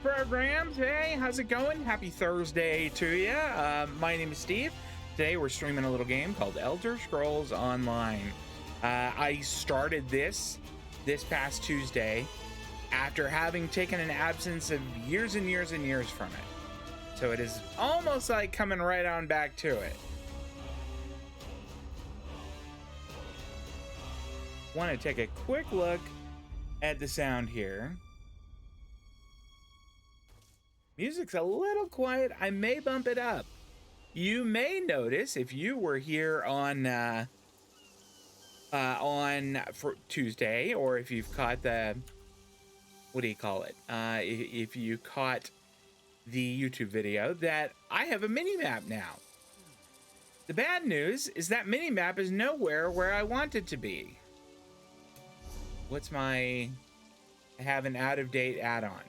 programs. Hey, how's it going? Happy Thursday to you. My name is Steve. Today we're streaming a little game called Elder Scrolls Online. I started this past Tuesday after having taken an absence of years and years and years from it. So it is almost like coming right on back to it. Want to take a quick look at the sound here. Music's a little quiet. I may bump it up. You may notice if you were here on for Tuesday, or if you've caught the, what do you call it? If you caught the YouTube video, that I have a mini map now. The bad news is that mini map is nowhere where I want it to be. I have an out-of-date add-on.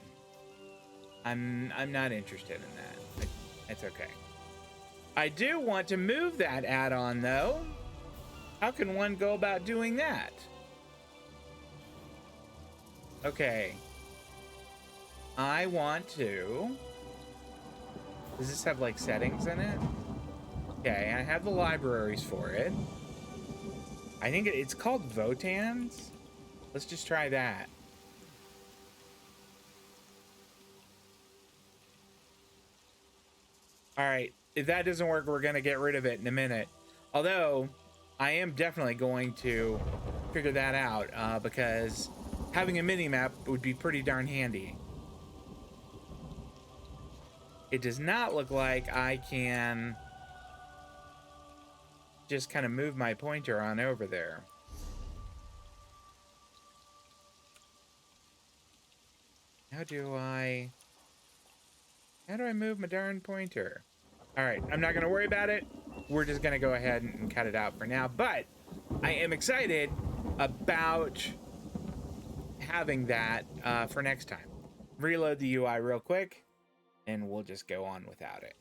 I'm not interested in that. It's okay. I do want to move that add-on though. How can one go about doing that? Okay. I want to. Does this have like settings in it? Okay, I have the libraries for it. I think it's called Votans. Let's just try that. All right, if that doesn't work, we're gonna get rid of it in a minute. Although, I am definitely going to figure that out because having a mini-map would be pretty darn handy. It does not look like I can just kind of move my pointer on over there. How do I move my darn pointer? All right, I'm not gonna worry about it. We're just gonna go ahead and cut it out for now, but I am excited about having that for next time. Reload the UI real quick and we'll just go on without it.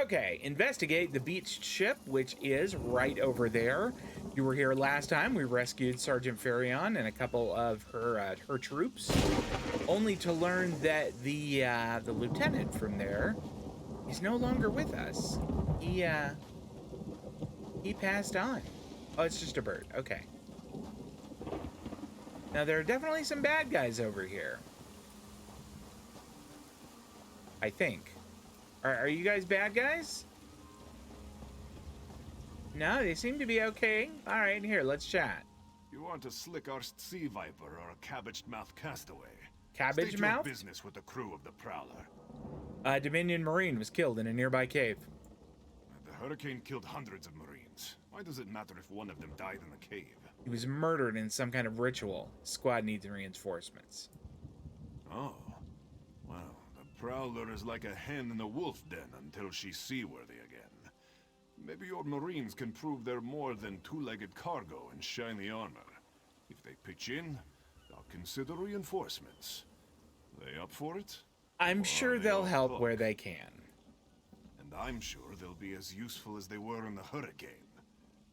Okay, investigate the beached ship, which is right over there. You were here last time. We rescued Sergeant Farion and a couple of her troops, only to learn that the lieutenant from there is no longer with us. He passed on. Oh, it's just a bird. Okay. Now there are definitely some bad guys over here. I think. Are you guys bad guys? No, they seem to be okay. All right, here, let's chat. You want a slick-arsed sea viper or a cabbage-mouthed castaway? Cabbage State mouth? your business with the crew of the Prowler. Dominion Marine was killed in a nearby cave. The hurricane killed hundreds of Marines. Why does it matter if one of them died in the cave? He was murdered in some kind of ritual. Squad needs reinforcements. Oh. Well, the Prowler is like a hen in a wolf den until she's seaworthy again. Maybe your Marines can prove they're more than two-legged cargo and shiny armor. If they pitch in, I'll consider reinforcements. They up for it? I'm sure they'll help where they can. And I'm sure they'll be as useful as they were in the hurricane.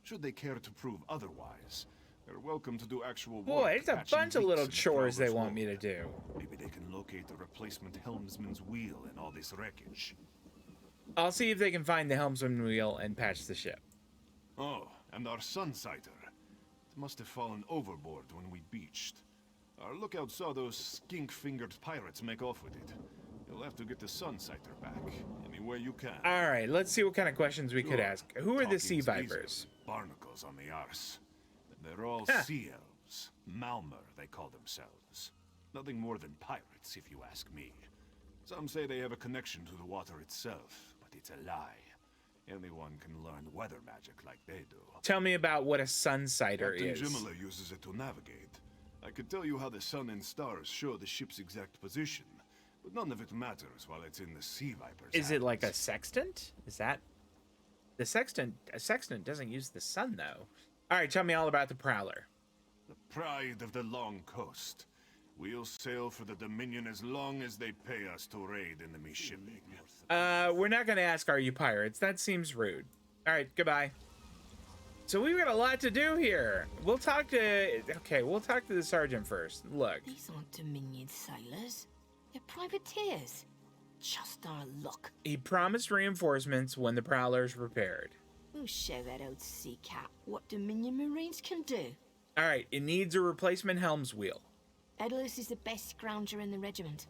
Should they care to prove otherwise, they're welcome to do actual work. Boy, it's a bunch of little chores they want me to do. Maybe they can locate the replacement helmsman's wheel in all this wreckage. I'll see if they can find the helmsman wheel and patch the ship. Oh, and our sunsighter. It must have fallen overboard when we beached. Our lookout saw those skink-fingered pirates make off with it. You'll have to get the sunsighter back, any way you can. All right, let's see what kind of questions we could ask. Who are the sea vipers? Barnacles on the arse. They're all Sea Elves. Malmer, they call themselves. Nothing more than pirates, if you ask me. Some say they have a connection to the water itself, but it's a lie. Anyone can learn weather magic like they do. Tell me about what a sunsighter is. Captain Jimala uses it to navigate. I could tell you how the sun and stars show the ship's exact position, but none of it matters while it's in the Sea Viper's Is it hands. like a sextant? Is that... A sextant doesn't use the sun, though. All right, tell me all about the Prowler. The pride of the long coast. We'll sail for the Dominion as long as they pay us to raid enemy shipping. We're not going to ask, are you pirates? That seems rude. All right, goodbye. So we've got a lot to do here. We'll talk to the sergeant first. Look. These aren't Dominion sailors. They're privateers. Just our luck. He promised reinforcements when the Prowler's repaired. We'll show that old sea cat what Dominion Marines can do. All right, it needs a replacement helm's wheel. Edalus is the best scrounger in the regiment.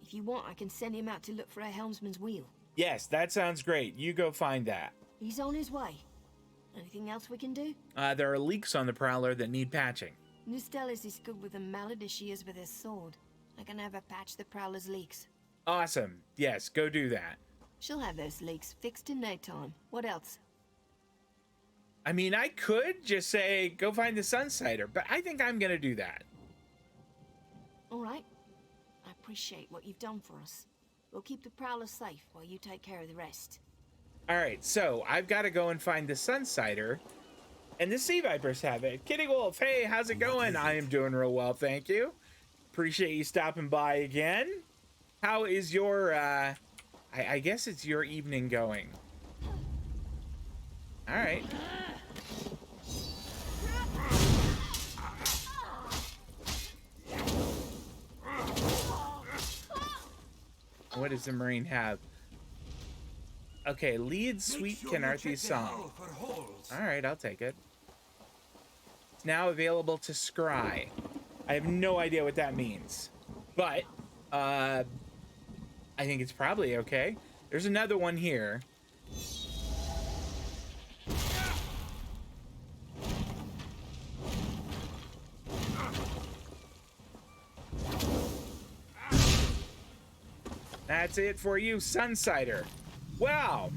If you want, I can send him out to look for a helmsman's wheel. Yes, that sounds great. You go find that. He's on his way. Anything else we can do? There are leaks on the Prowler that need patching. Nustellis is good with a mallet as she is with his sword. I can have her patch the Prowler's leaks. Awesome. Yes, go do that. She'll have those leaks fixed in no time. What else? I mean, I could just say, go find the Sunsighter, but I think I'm going to do that. All right. I appreciate what you've done for us. We'll keep the Prowler safe while you take care of the rest. All right, so I've got to go and find the Sunsighter, and the Sea Vipers have it. Kitty Wolf, hey, how's it going? I am doing real well, thank you. Appreciate you stopping by again. How is your, I guess it's your evening going? All right. What does the Marine have? Okay, lead Sweet Kenarthi song. All right, I'll take it. It's now available to scry. I have no idea what that means, but I think it's probably okay. There's another one here. That's it for you, Sunsighter. Wow.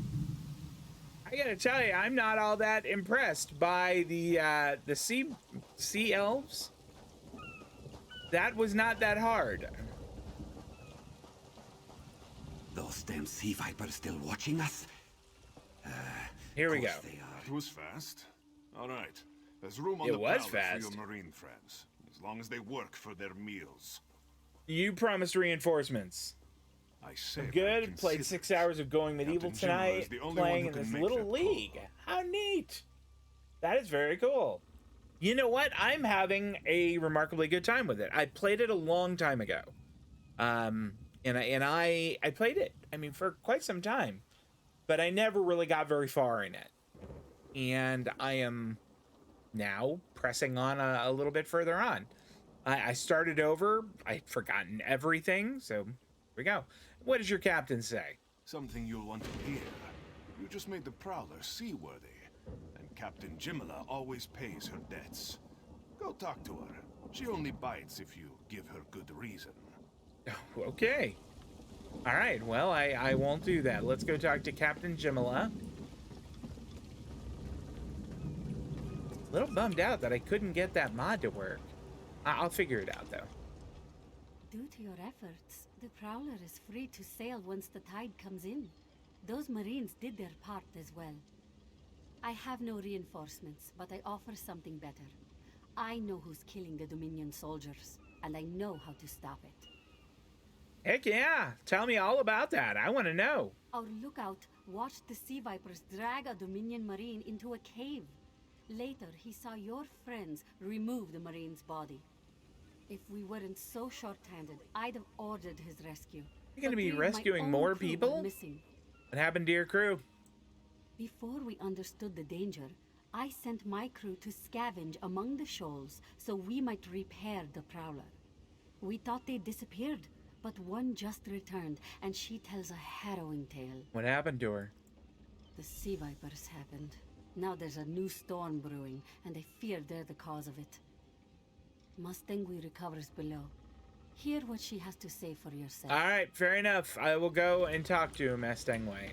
I gotta tell you, I'm not all that impressed by the Sea Elves. That was not that hard. Those damn sea vipers still watching us? Here we go. It was fast. All right. There's room on It the was Prowler fast. for your Marine friends, as long as they work for their meals. You promised reinforcements. I say Good. Played 6 hours of Going Medieval Captain Jimla is tonight, the only playing one in who this can make little that call. league. How neat. That is very cool. You know what? I'm having a remarkably good time with it. I played it a long time ago. And I played it, I mean, for quite some time. But I never really got very far in it. And I am now pressing on a little bit further on. I started over. I'd forgotten everything, so here we go. What does your captain say? Something you'll want to hear. You just made the Prowler seaworthy, and Captain Jimla always pays her debts. Go talk to her. She only bites if you give her good reason. Oh, okay. All right, well, I won't do that. Let's go talk to Captain Jimla. A little bummed out that I couldn't get that mod to work. I'll figure it out, though. Due to your efforts, the Prowler is free to sail once the tide comes in. Those Marines did their part as well. I have no reinforcements, but I offer something better. I know who's killing the Dominion soldiers, and I know how to stop it. Heck yeah! Tell me all about that. I want to know. Our lookout watched the Sea Vipers drag a Dominion Marine into a cave. Later, he saw your friends remove the Marine's body. If we weren't so short-handed, I'd have ordered his rescue. You're gonna But be three of my rescuing own more crew were people? missing. What happened to your crew? Before we understood the danger, I sent my crew to scavenge among the shoals so we might repair the Prowler. We thought they disappeared, but one just returned, and she tells a harrowing tale. What happened to her? The Sea Vipers happened. Now there's a new storm brewing, and I fear they're the cause of it. Mustangui recovers below. Hear what she has to say for yourself. All right, fair enough. I will go and talk to Mustangway.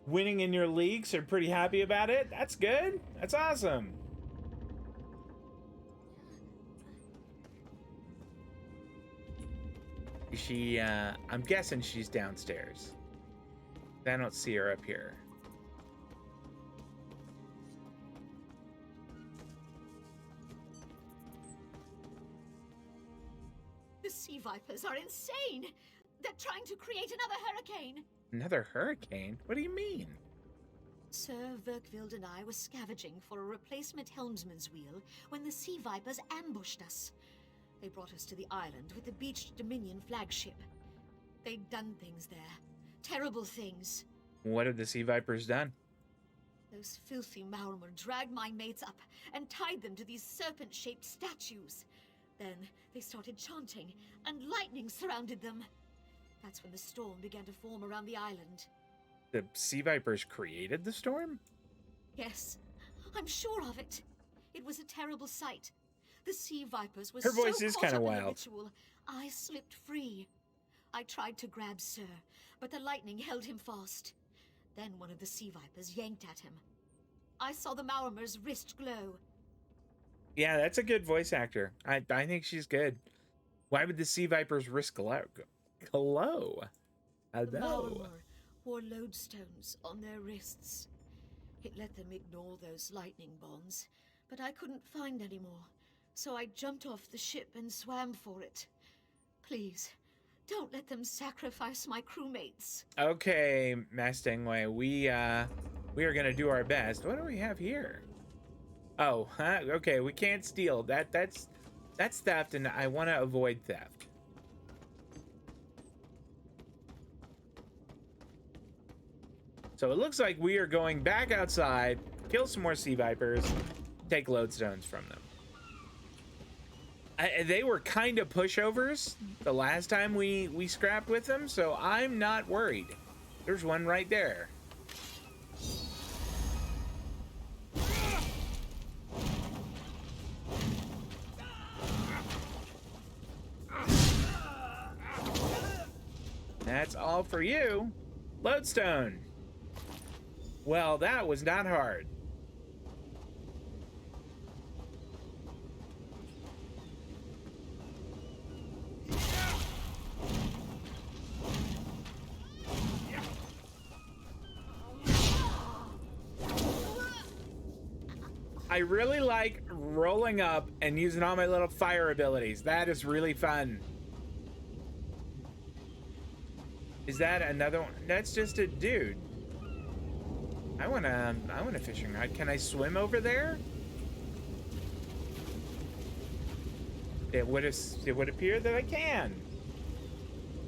Winning in your league, so pretty happy about it. That's good. That's awesome. She, I'm guessing she's downstairs. I don't see her up here. The Sea Vipers Vipers are insane! They're trying to create another hurricane! Another hurricane? What do you mean? Sir Verkvild and I were scavenging for a replacement helmsman's wheel when the Sea Vipers ambushed us. They brought us to the island with the beached Dominion flagship. They'd done things there. Terrible things. What have the Sea Vipers done? Those filthy Maormer dragged my mates up and tied them to these serpent-shaped statues. Then they started chanting, and lightning surrounded them. That's when the storm began to form around the island. The Sea Vipers created the storm? Yes, I'm sure of it. It was a terrible sight. The Sea Vipers were Her voice so is caught kinda up in the wild. ritual, I slipped free. I tried to grab Sir, but the lightning held him fast. Then one of the Sea Vipers yanked at him. I saw the Maormer's wrist glow. Yeah, that's a good voice actor. I think she's good. Why would the Sea Vipers risk glow? Hello. The Hello. Maormer wore lodestones on their wrists. It let them ignore those lightning bonds, but I couldn't find any more, so I jumped off the ship and swam for it. Please, don't let them sacrifice my crewmates. Okay, Mastingway, we are gonna do our best. What do we have here? Oh, huh? Okay, we can't steal. That's theft, and I want to avoid theft. So it looks like we are going back outside, kill some more Sea Vipers, take lodestones from them. They were kind of pushovers the last time we scrapped with them, so I'm not worried. There's one right there. That's all for you. Lodestone. Well, that was not hard. I really like rolling up and using all my little fire abilities. That is really fun. Is that another one? That's just a dude. I want a fishing rod. Can I swim over there? It would appear that I can.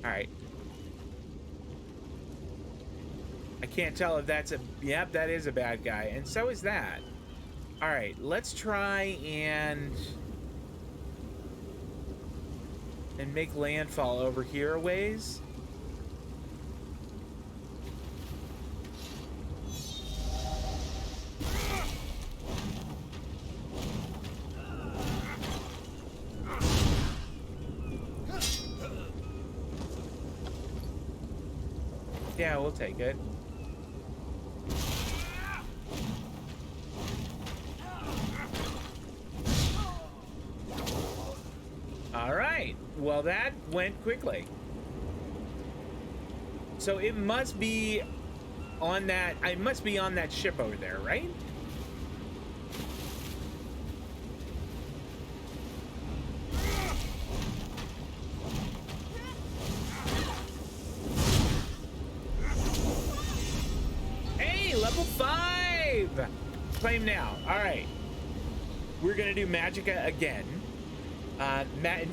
All right. I can't tell if that's a, yep, that is a bad guy, and so is that. All right, let's try and make landfall over here a ways. Yeah, we'll take it. All right. Well, that went quickly. So it must be on that. I must be on that ship over there, right? Hey, level 5. Claim now. All right. We're gonna do Magicka again.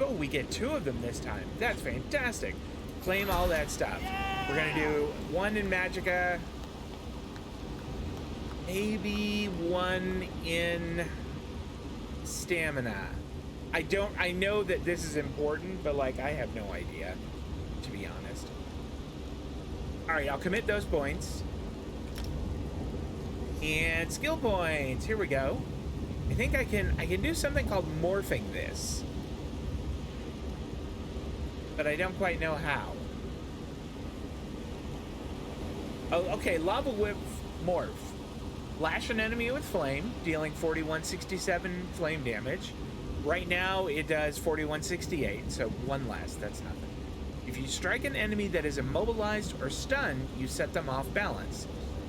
Oh, we get 2 of them this time. That's fantastic. Claim all that stuff. We're gonna do 1 in Magicka, maybe 1 in stamina. I know that this is important, but like I have no idea, to be honest. All right, I'll commit those points. And skill points. Here we go. I think I can do something called morphing this, but I don't quite know how. Oh, okay. Lava Whip Morph. Lash an enemy with flame, dealing 4167 flame damage. Right now it does 4168, so 1 less. That's nothing. If you strike an enemy that is immobilized or stunned, you set them off balance.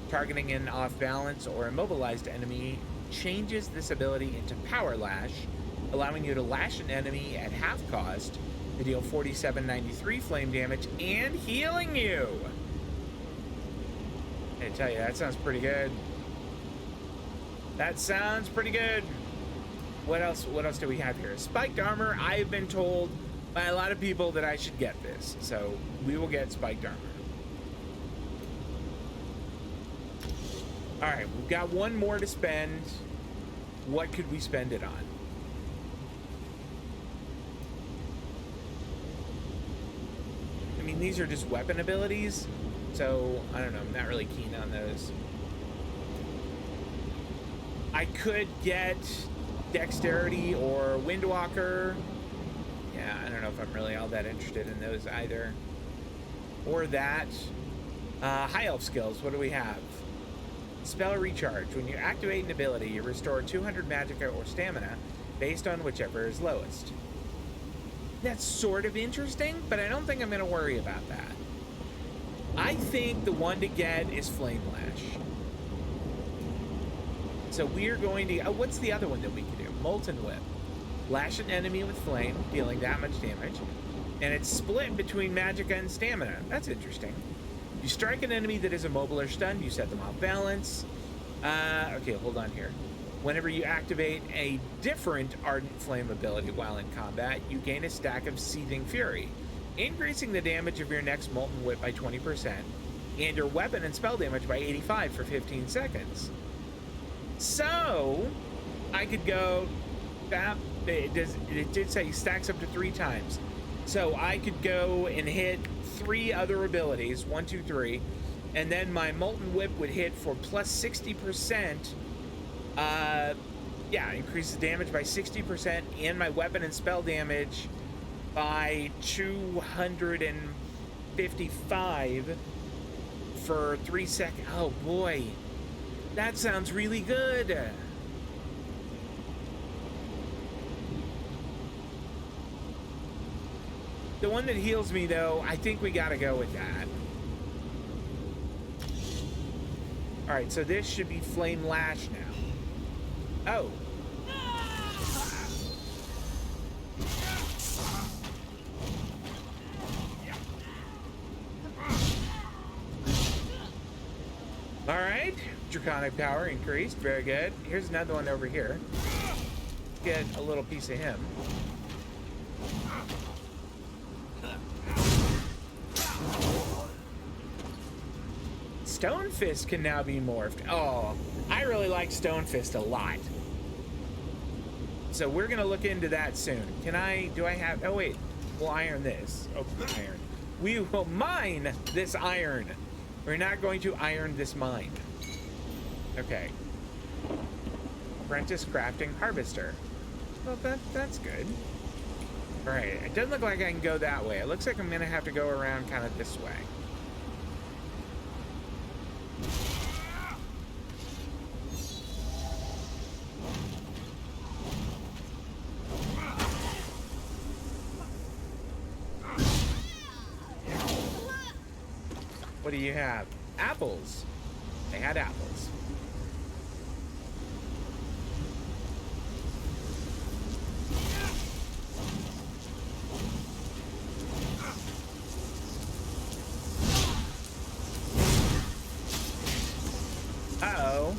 Targeting an off balance or immobilized enemy changes this ability into Power Lash, allowing you to lash an enemy at half cost, They deal 4793 flame damage and healing you. I tell you, that sounds pretty good. That sounds pretty good. What else do we have here? Spiked armor. I've been told by a lot of people that I should get this, so we will get spiked armor. All right, we've got one more to spend. What could we spend it on? I mean, these are just weapon abilities, so I don't know. I'm not really keen on those. I could get dexterity or windwalker. Yeah, I don't know if I'm really all that interested in those either. Or that. High elf skills. What do we have? Spell recharge. When you activate an ability, you restore 200 magicka or stamina based on whichever is lowest. That's sort of interesting, but I don't think I'm going to worry about that. I think the one to get is Flame Lash. So we're going to... Oh, what's the other one that we can do? Molten Whip. Lash an enemy with flame, dealing that much damage. And it's split between magicka and stamina. That's interesting. You strike an enemy that is immobile or stunned, you set them off balance. Okay, hold on here. Whenever you activate a different Ardent Flame ability while in combat, you gain a stack of Seething Fury, increasing the damage of your next Molten Whip by 20%, and your weapon and spell damage by 85 for 15 seconds. So, I could go... It did say stacks up to 3 times. So I could go and hit 3 other abilities, 1, 2, 3, and then my Molten Whip would hit for plus 60%. Yeah, increases damage by 60%, and my weapon and spell damage by 255 for 3 seconds. Oh boy, that sounds really good. The one that heals me, though, I think we gotta go with that. All right, so this should be Flame Lash now. Oh. All right, Draconic power increased, very good. Here's another one over here. Let's get a little piece of him. Stone Fist can now be morphed. Oh, I really like Stone Fist a lot. So we're gonna look into that soon. Do I have, oh wait, we'll iron this. Oh, iron. We will mine this iron. We're not going to iron this mine. Okay. Apprentice Crafting Harvester. Well, that's good. All right, it doesn't look like I can go that way. It looks like I'm gonna have to go around kind of this way. What do you have? Apples. They had apples. Uh-oh.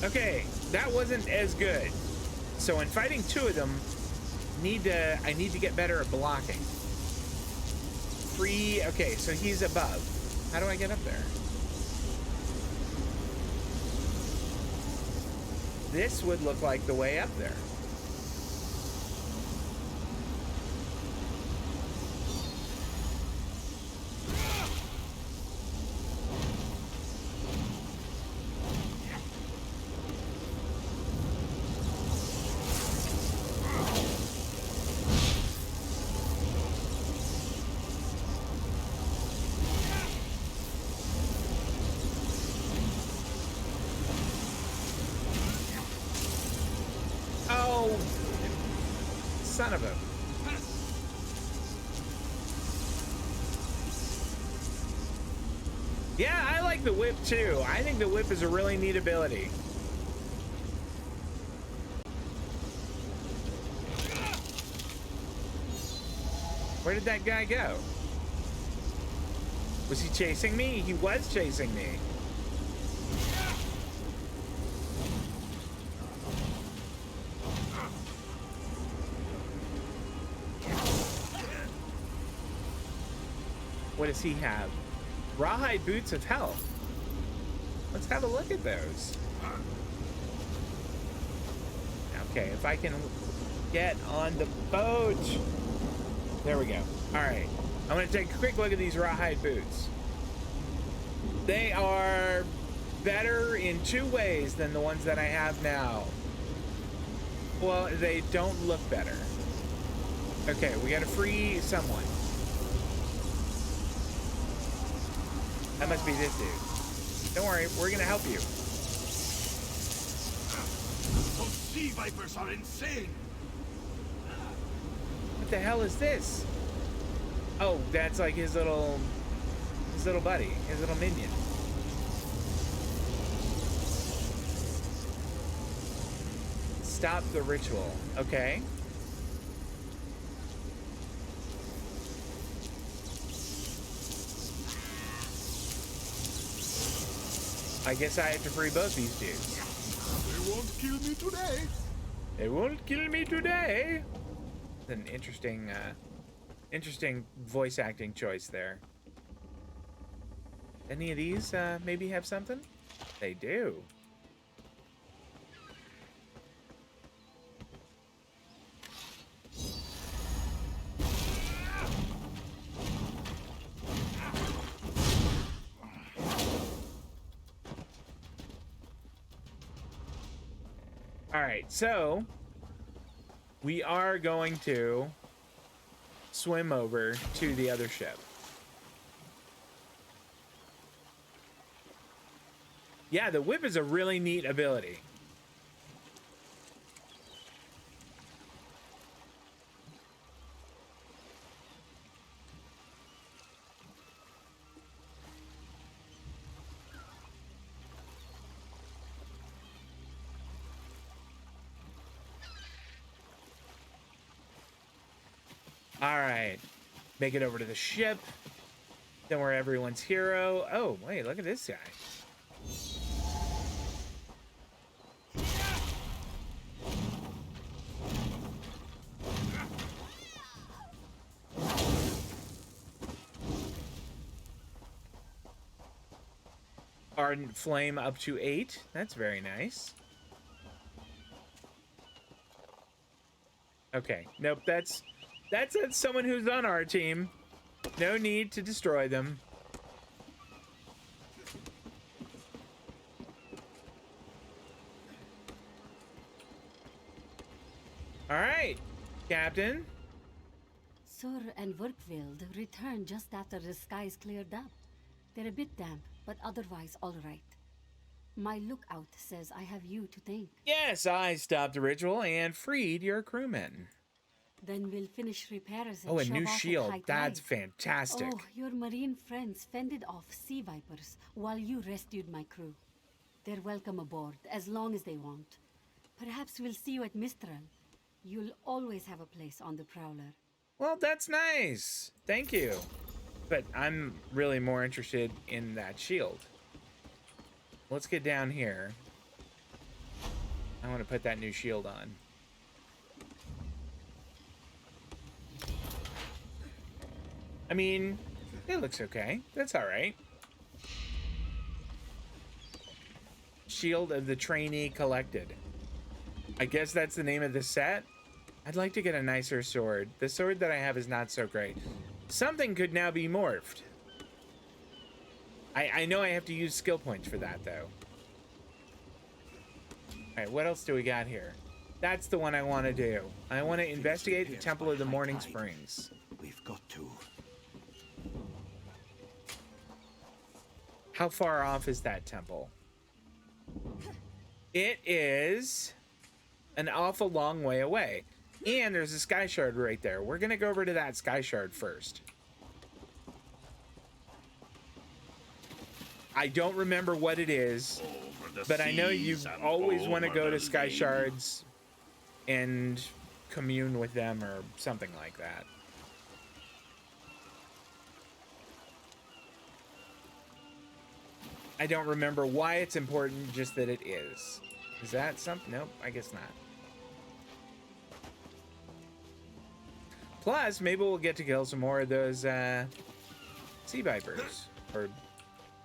Okay, that wasn't as good. So in fighting 2 of them, I need to get better at blocking. Okay, so he's above. How do I get up there? This would look like the way up there. Son of a... Yeah, I like the whip too. I think the whip is a really neat ability. Where did that guy go? Was he chasing me? He was chasing me. What does he have? Rawhide boots of health. Let's have a look at those. Okay, if I can get on the boat. There we go. All right. I'm going to take a quick look at these rawhide boots. They are better in 2 ways than the ones that I have now. Well, they don't look better. Okay, we got to free someone. That must be this dude. Don't worry, we're going to help you. Those sea vipers are insane! What the hell is this? Oh, that's like his little buddy, his little minion. Stop the ritual. Okay. I guess I have to free both these dudes. They won't kill me today! They won't kill me today. An interesting, interesting voice acting choice there. Any of these maybe have something? They do. All right, so we are going to swim over to the other ship. Yeah, the whip is a really neat ability. All right, make it over to the ship. Then we're everyone's hero. Oh, wait, look at this guy. Ardent flame up to 8. That's very nice. Okay, nope, that's someone who's on our team. No need to destroy them. All right, Captain. Sur and Verkvild returned just after the skies cleared up. They're a bit damp, but otherwise all right. My lookout says I have you to thank. Yes, I stopped the ritual and freed your crewmen. Then we'll finish repairs and Oh, a shove new off at shield. high That's tide. fantastic. Oh, your marine friends fended off sea vipers while you rescued my crew. They're welcome aboard, as long as they want. Perhaps we'll see you at Mistral. You'll always have a place on the Prowler. Well, that's nice. Thank you. But I'm really more interested in that shield. Let's get down here. I want to put that new shield on. I mean, it looks okay. That's all right. Shield of the Trainee Collected. I guess that's the name of the set. I'd like to get a nicer sword. The sword that I have is not so great. Something could now be morphed. I know I have to use skill points for that, though. Alright, what else do we got here? That's the one I want to do. I want to investigate the Temple of the Morning Springs. We've got to. How far off is that temple? It is an awful long way away. And there's a sky shard right there. We're going to go over to that sky shard first. I don't remember what it is, but I know you always want to go to sky shards and commune with them or something like that. I don't remember why it's important, just that it is. Is that something? Nope, I guess not. Plus, maybe we'll get to kill some more of those sea vipers. Or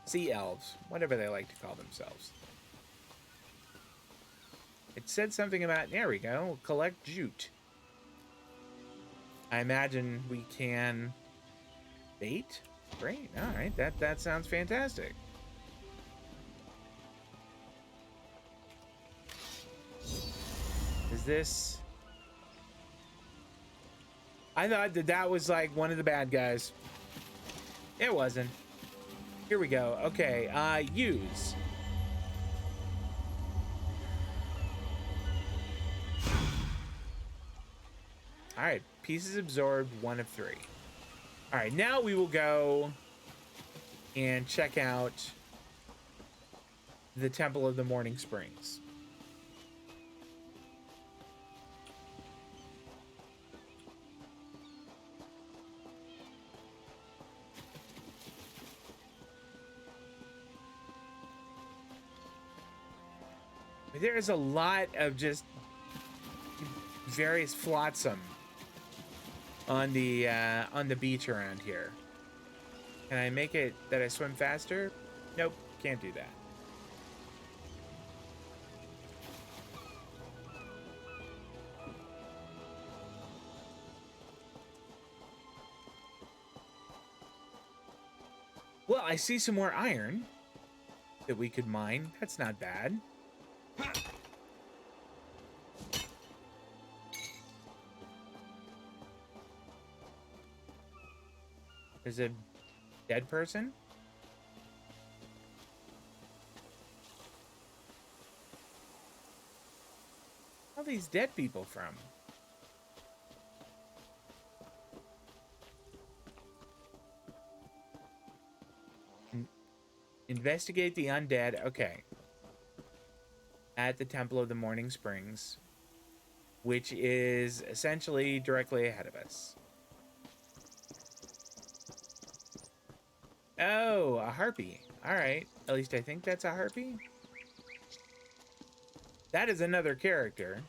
sea elves. Whatever they like to call themselves. It said something about, there we go, collect jute. I imagine we can bait? Great, alright, that sounds fantastic. Is this... I thought that was like one of the bad guys. It wasn't. Here we go. Okay, use. All right, pieces absorbed, 1 of 3. All right, now we will go and check out the Temple of the Morning Springs. There is a lot of just various flotsam on the beach around here. Can I make it that I swim faster? Nope, can't do that. Well, I see some more iron that we could mine. That's not bad. There's a dead person? Where are these dead people from? Investigate the undead. Okay. At the Temple of the Morning Springs, which is essentially directly ahead of us. Oh, a harpy. All right. At least I think that's a harpy. That is another character.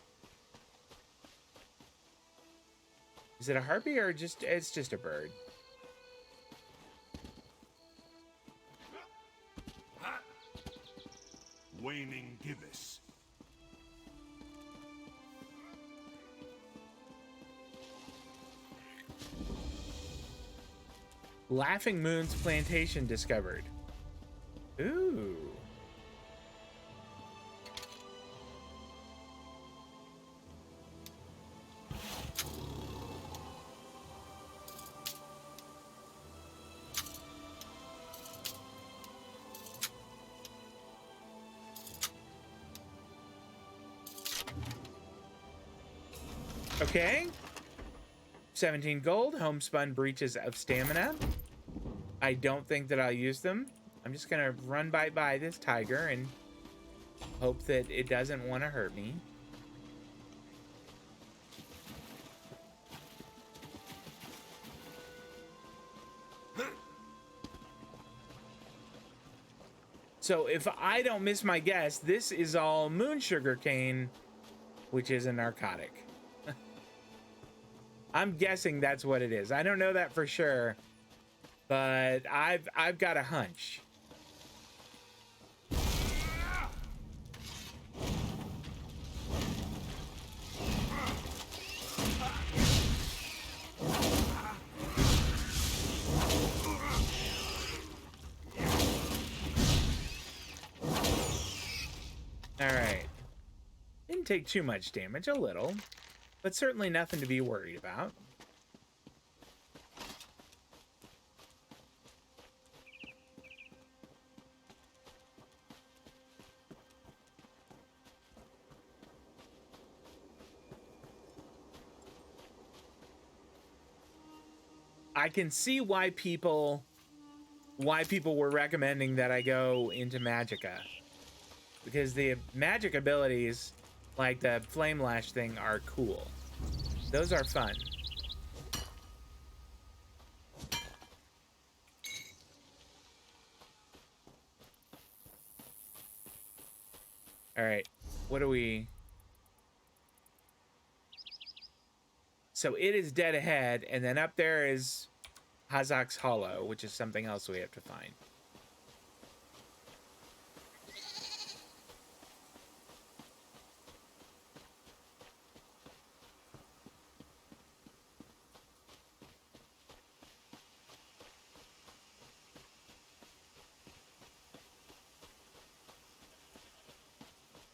Is it a harpy or just it's just a bird? Waning gibbous. Laughing Moon's plantation discovered. Ooh. Okay. 17 gold, homespun breaches of stamina. I don't think that I'll use them. I'm just gonna run by this tiger and hope that it doesn't want to hurt me. So if I don't miss my guess, this is all moon sugar cane, which is a narcotic. I'm guessing that's what it is. I don't know that for sure, but I've got a hunch. All right. Didn't take too much damage, a little, but certainly nothing to be worried about. I can see why people were recommending that I go into Magicka, because the magic abilities like the flame lash thing are cool. Those are fun. All right, what do we? So it is dead ahead, and then up there is Hazak's Hollow, which is something else we have to find.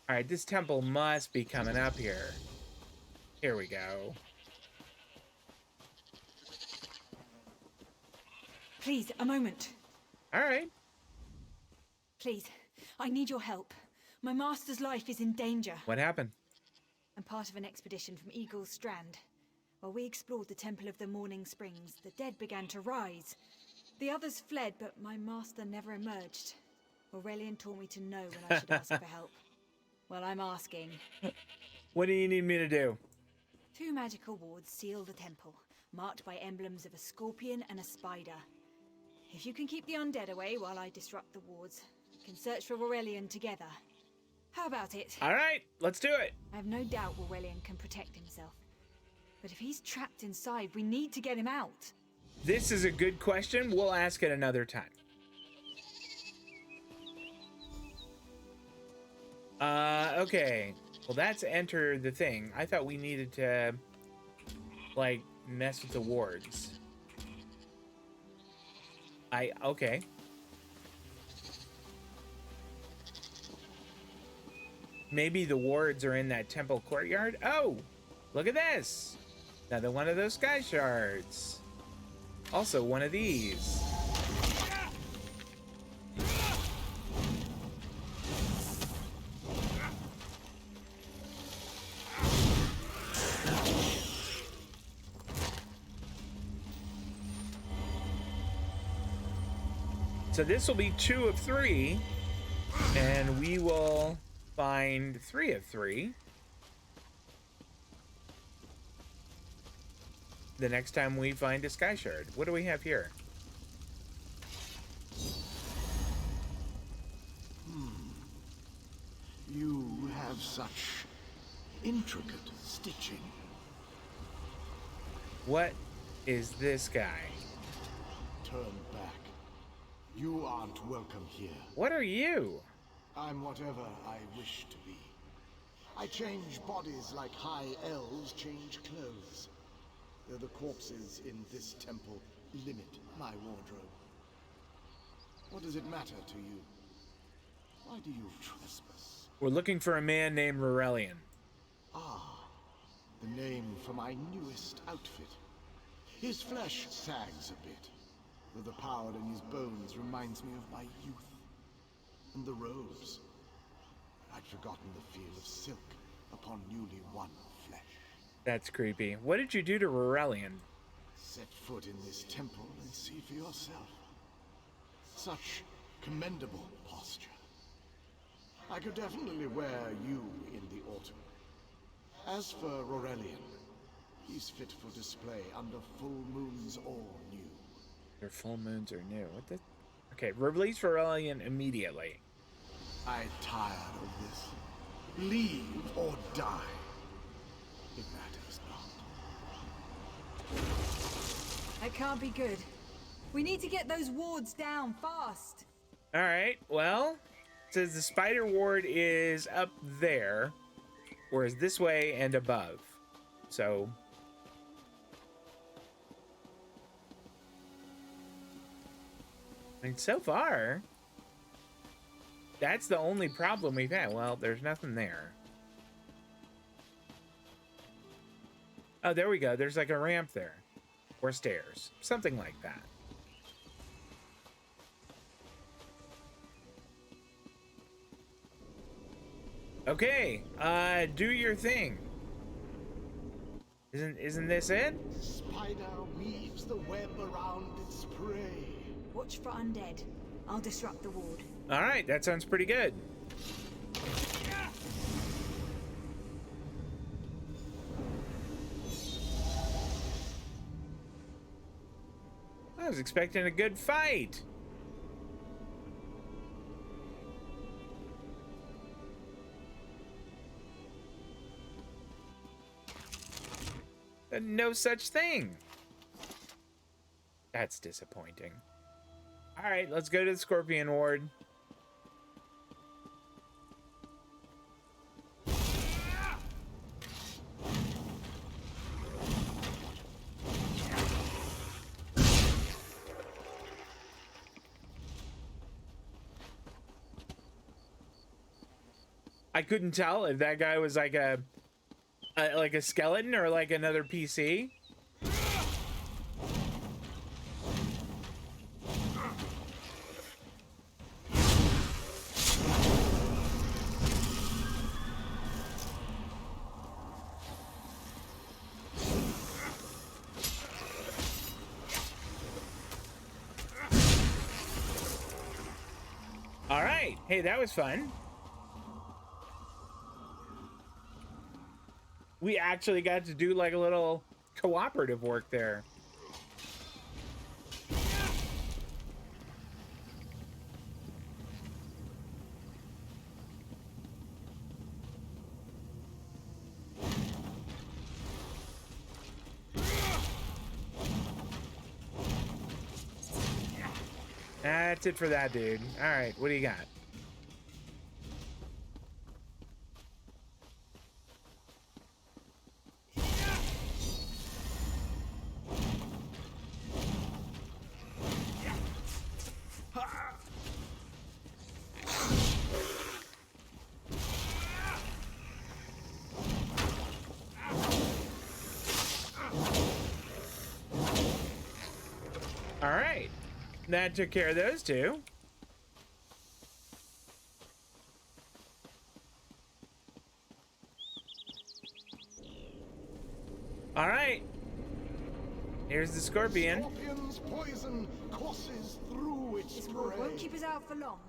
All right, this temple must be coming up here. Here we go. Please, a moment. All right. Please, I need your help. My master's life is in danger. What happened? I'm part of an expedition from Eagle's Strand. While we explored the Temple of the Morning Springs, the dead began to rise. The others fled, but my master never emerged. Aurelian taught me to know when I should ask for help. Well, I'm asking. What do you need me to do? 2 magical wards seal the temple, marked by emblems of a scorpion and a spider. If you can keep the undead away while I disrupt the wards, we can search for Aurelian together. How about it? All right, let's do it. I have no doubt Aurelian can protect himself. But if he's trapped inside, we need to get him out. This is a good question. We'll ask it another time. Okay. Well, that's enter the thing. I thought we needed to, like, mess with the wards. Okay. Maybe the wards are in that temple courtyard. Oh, look at this. Another one of those sky shards. Also one of these. So this will be 2 of 3, and we will find 3 of 3 the next time we find a sky shard. What do we have here? You have such intricate stitching. What is this guy? Turn back. You aren't welcome here. What are you? I'm whatever I wish to be. I change bodies like high elves change clothes. The corpses in this temple limit my wardrobe. What does it matter to you? Why do you trespass? We're looking for a man named Aurelian. Ah, the name for my newest outfit. His flesh sags a bit, though the power in his bones reminds me of my youth. And the robes. I'd forgotten the feel of silk upon newly won flesh. That's creepy. What did you do to Aurelian? Set foot in this temple and see for yourself. Such commendable posture. I could definitely wear you in the autumn. As for Aurelian, he's fit for display under full moons or new. Their full moons are new. What the? Okay, release Aurelian immediately. I'm tired of this. Leave or die. It matters not. That can't be good. We need to get those wards down fast. All right, well, it says the spider ward is up there, whereas this way and above. So, I mean, so far, that's the only problem we've had. Well, there's nothing there. Oh, there we go. There's like a ramp there. Or stairs. Something like that. Okay, do your thing. Isn't this it? Spider weaves the web around its prey. Watch for undead. I'll disrupt the ward. All right, that sounds pretty good. I was expecting a good fight. No such thing. That's disappointing. All right, let's go to the Scorpion Ward. I couldn't tell if that guy was like a skeleton or like another PC. All right. Hey, that was fun. We actually got to do like a little cooperative work there. That's it for that dude. All right, what do you got? All right, that took care of those two. All right, here's the scorpion. Scorpion's poison courses through its This war prey. won't keep us out for long.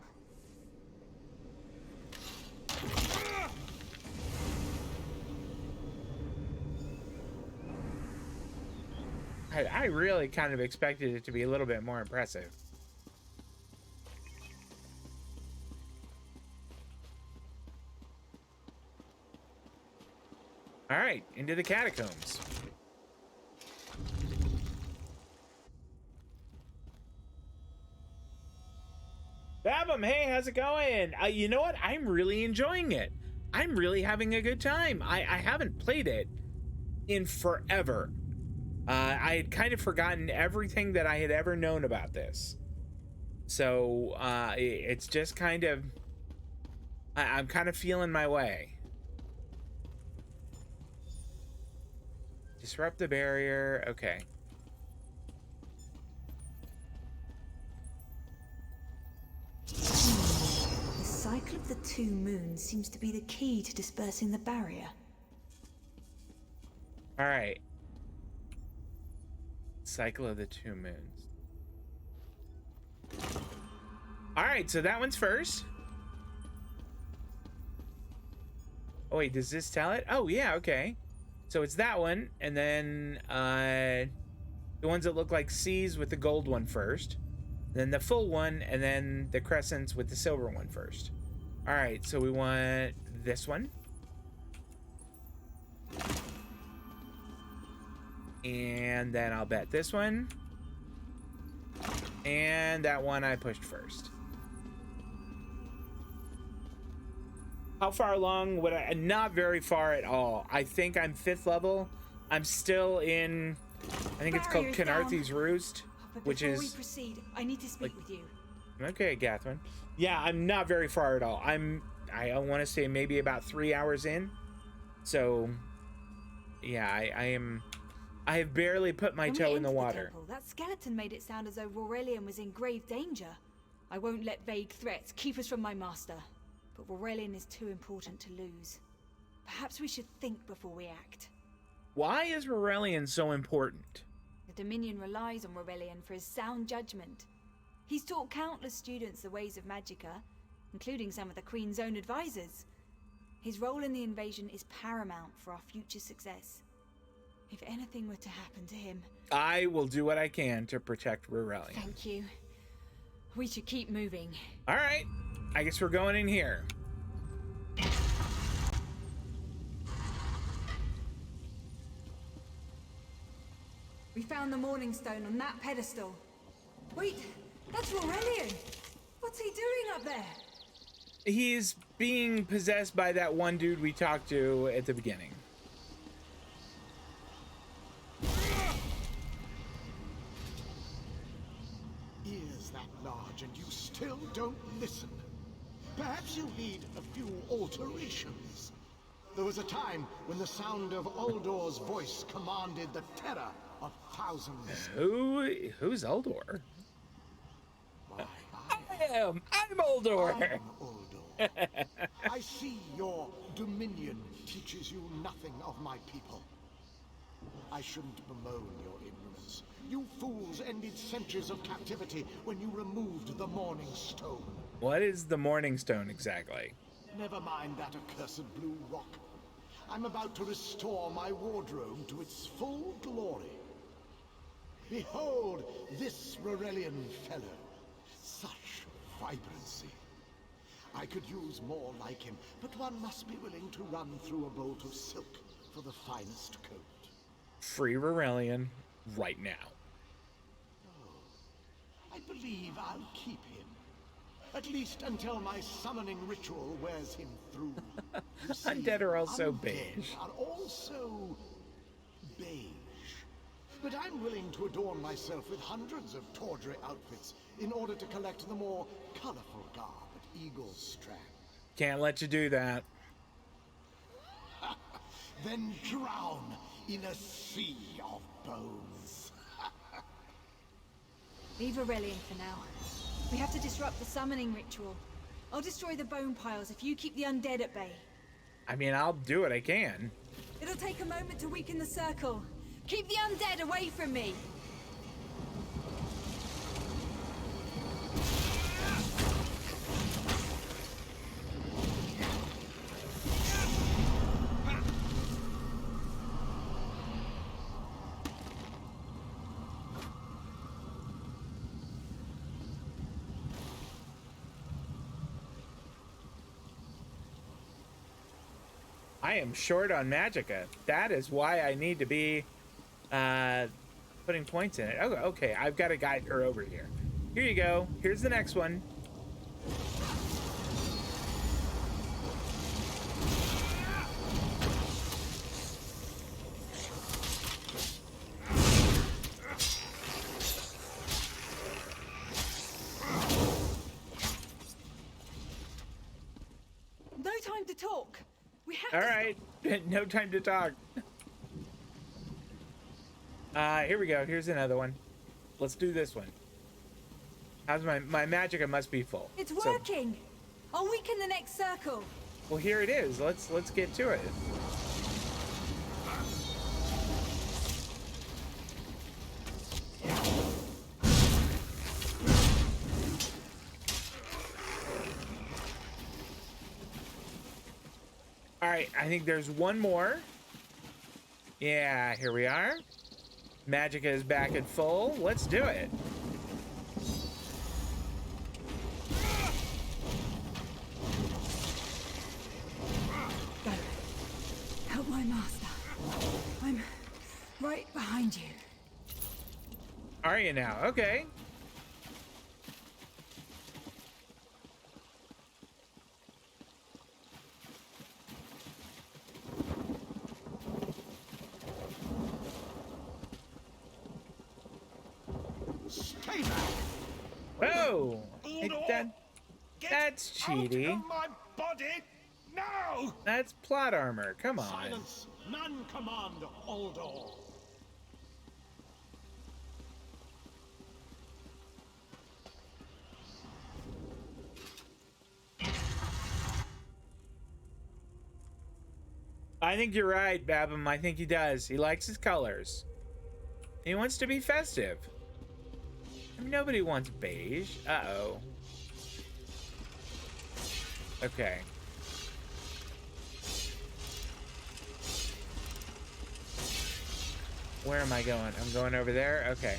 I really kind of expected it to be a little bit more impressive. All right, into the catacombs. Babum, hey, how's it going? You know what? I'm really enjoying it. I'm really having a good time. I haven't played it in forever. I had kind of forgotten everything that I had ever known about this. So it's just kind of, I'm kind of feeling my way. Disrupt the barrier. Okay. The cycle of the two moons seems to be the key to dispersing the barrier. All right. Cycle of the two moons. All right, so that one's first. Oh wait, does this tell it? Oh yeah, okay. So it's that one, and then the ones that look like C's with the gold one first, then the full one, and then the crescents with the silver one first. All right, so we want this one. And then I'll bet this one. And that one I pushed first. How far along would I? Not very far at all. I think I'm 5th level. I'm still in, I think it's called Kenarthi's Roost, But which before we is, proceed, I need to speak with you. okay, Gathrin. Yeah, I'm not very far at all. I want to say maybe about 3 hours in. So, yeah, I have barely put my When we toe in the entered water. temple, that skeleton made it sound as though Aurelian was in grave danger. I won't let vague threats keep us from my master. But Aurelian is too important to lose. Perhaps we should think before we act. Why is Aurelian so important? The Dominion relies on Aurelian for his sound judgment. He's taught countless students the ways of Magicka, including some of the Queen's own advisors. His role in the invasion is paramount for our future success. If anything were to happen to him... I will do what I can to protect Aurelian. Thank you. We should keep moving. All right, I guess we're going in here. We found the Morning Stone on that pedestal. Wait, that's Aurelian! What's he doing up there? He's being possessed by that one dude we talked to at the beginning. Ears that large and you still don't listen. Perhaps you need a few alterations. There was a time when the sound of Uldor's voice commanded the terror of thousands. Who's Uldor? Why, I'm Uldor. I'm Uldor. I see your dominion teaches you nothing of my people. I shouldn't bemoan your ignorance. You fools ended centuries of captivity when you removed the Morning Stone. What is the Morning Stone exactly? Never mind that accursed blue rock. I'm about to restore my wardrobe to its full glory. Behold this Rorelian fellow. Such vibrancy. I could use more like him, but one must be willing to run through a bolt of silk for the finest coat. Free Rorelian right now. I believe I'll keep him. At least until my summoning ritual wears him through. You see, Undead are also undead beige. Are also beige. But I'm willing to adorn myself with hundreds of tawdry outfits in order to collect the more colorful garb at Eagle's Strand. Can't let you do that. Then drown in a sea of bones. Leave Aurelian for now. We have to disrupt the summoning ritual. I'll destroy the bone piles if you keep the undead at bay. I mean, I'll do what I can. It'll take a moment to weaken the circle. Keep the undead away from me! I am short on magicka. That is why I need to be putting points in it. Oh, okay, I've got to guide her over here. Here you go. Here's the next one. No time to talk. We have All to right, no time to talk. Here we go. Here's another one. Let's do this one. How's my magicka must be full. It's So- working! I'll weaken the next circle. well, here it is. Let's get to it. All right, I think there's one more. Yeah, here we are. Magicka is back at full. Let's do it. Go. Help my master. I'm right behind you. Are you now? Okay. Stay back! Oh, Uldor! that's cheaty. Out of my body! Now! That's plot armor. Come on. Silence! None command Uldor! I think you're right, Babam. I think he does. He likes his colors. He wants to be festive. I mean, nobody wants beige. Uh-oh. Okay. Where am I going? I'm going over there? Okay.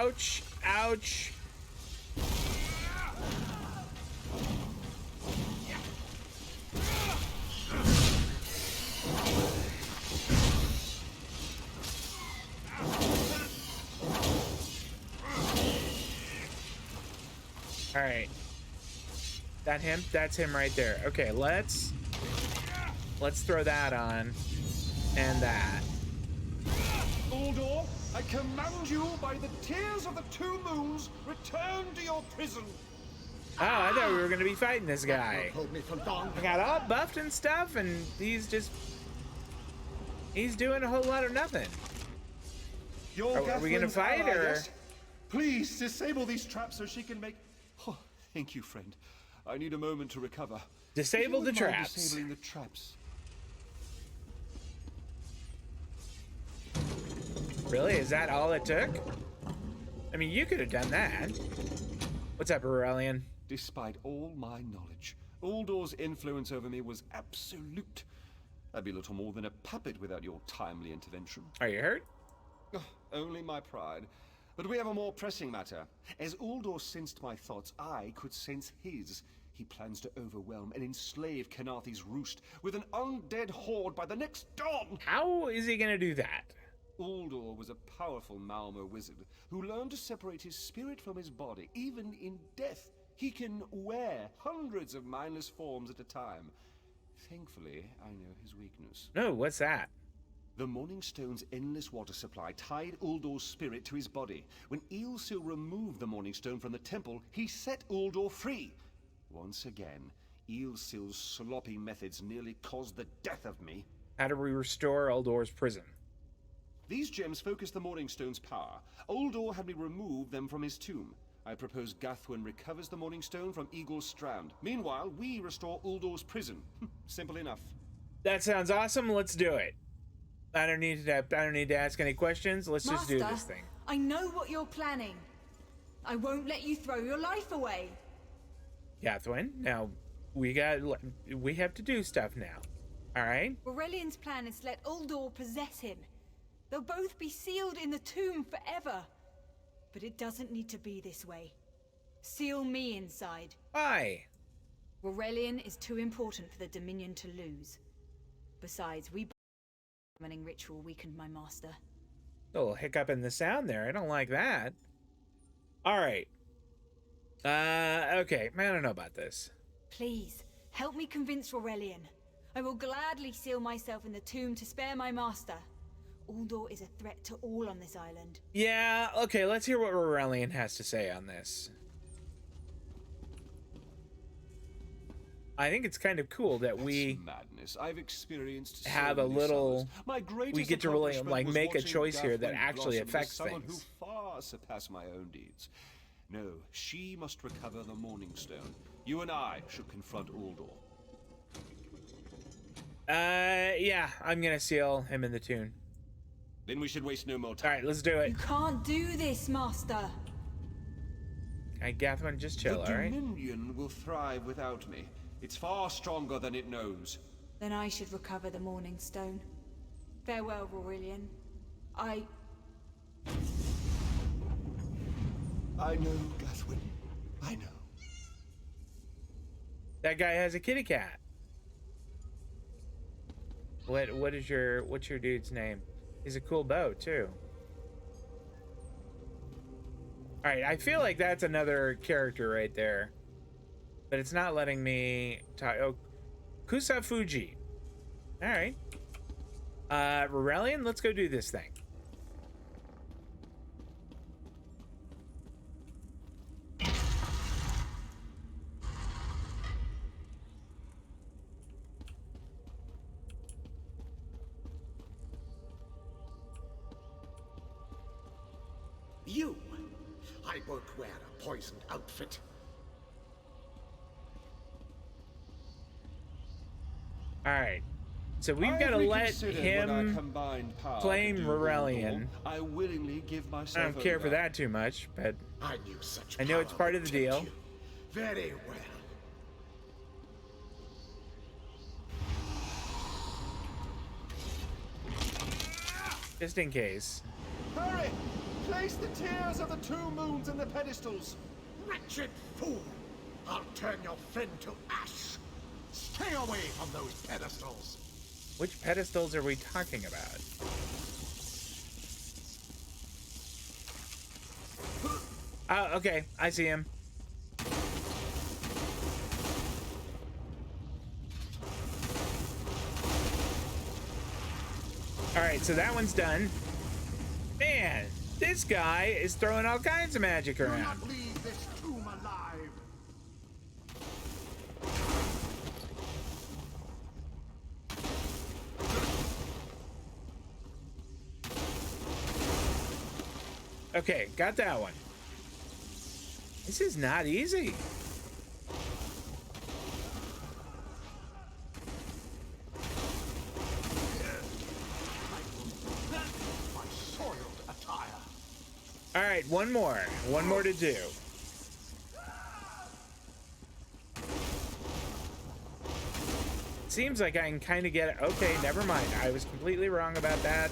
Ouch. Ouch. All right. That him? That's him right there. Okay, let's throw that on. And that. Uldor, I command you by the tears of the two moons, return to your prison. Oh, I thought we were gonna be fighting this guy. Hold me for long. I got all buffed and stuff, and he's doing a whole lot of nothing. Are we gonna fight, or? Yes? Please disable these traps so she can make. Oh, thank you, friend. I need a moment to recover. Disable the If you wouldn't mind traps. Disabling the traps. Really? Is that all it took? I mean, you could have done that. What's up, Aurelian? Despite all my knowledge, Uldor's influence over me was absolute. I'd be little more than a puppet without your timely intervention. Are you hurt? Oh, only my pride. But we have a more pressing matter. As Uldor sensed my thoughts, I could sense his. He plans to overwhelm and enslave Kenarthi's Roost with an undead horde by the next dawn. How is he gonna do that? Uldor was a powerful Malmer wizard who learned to separate his spirit from his body. Even in death, he can wear hundreds of mindless forms at a time. Thankfully, I know his weakness. No, what's that? The Morning Stone's endless water supply tied Uldor's spirit to his body. When Eilsil removed the Morning Stone from the temple, he set Uldor free. Once again, Eilsil's sloppy methods nearly caused the death of me. How do we restore Uldor's prison? These gems focus the Morning Stone's power. Uldor had me remove them from his tomb. I propose Gathwin recovers the Morning Stone from Eagle's Strand. Meanwhile, we restore Uldor's prison. Simple enough. That sounds awesome. Let's do it. I don't need to ask any questions. Let's just do this thing. I know what you're planning. I won't let you throw your life away. Gathwin, now we have to do stuff now. All right? Aurelian's plan is to let Uldor possess him. They'll both be sealed in the tomb forever. But it doesn't need to be this way. Seal me inside. Why? Aurelian is too important for the Dominion to lose. Besides, summoning ritual weakened my master. A little hiccup in the sound there. I don't like that. All right. Okay. I don't know about this. Please, help me convince Aurelian. I will gladly seal myself in the tomb to spare my master. Uldor is a threat to all on this island. Yeah, okay, let's hear what Aurelian has to say on this. I think it's kind of cool that we madness. I've experienced have a little we get to really like make a choice here that actually affects someone things. Who far surpass my own deeds. No, she must recover the Morning Stone. You and I should confront Uldor. Yeah, I'm gonna seal him in the tomb. Then we should waste no more time. All right, let's do it. You can't do this, Master. All right, Gathwin, just chill, all The right? Dominion will thrive without me. It's far stronger than it knows. Then I should recover the Morning Stone. Farewell, Aurelian. I know, Gathwin. I know. That guy has a kitty cat. What's your dude's name? He's a cool bow too. All right, I feel like that's another character right there, but it's not letting me talk. Oh, Kusafuji. All right. Aurelian, let's go do this thing. You! I won't wear a poisoned outfit. All right. So we've got to let him claim Aurelian. I willingly give myself I don't care for that too much, but I knew such I know it's power part of would the deal. tempt you. Very well. Just in case. Hurry! Place the tears of the two moons in the pedestals. Wretched fool! I'll turn your friend to ash. Stay away from those pedestals. Which pedestals are we talking about? Oh, okay. I see him. Alright, so that one's done. Man, this guy is throwing all kinds of magic Do around. not leave this tomb alive. Okay, got that one. This is not easy. My soiled attire. All right, one more to do. Seems like I can kind of get it. Okay, never mind. I was completely wrong about that.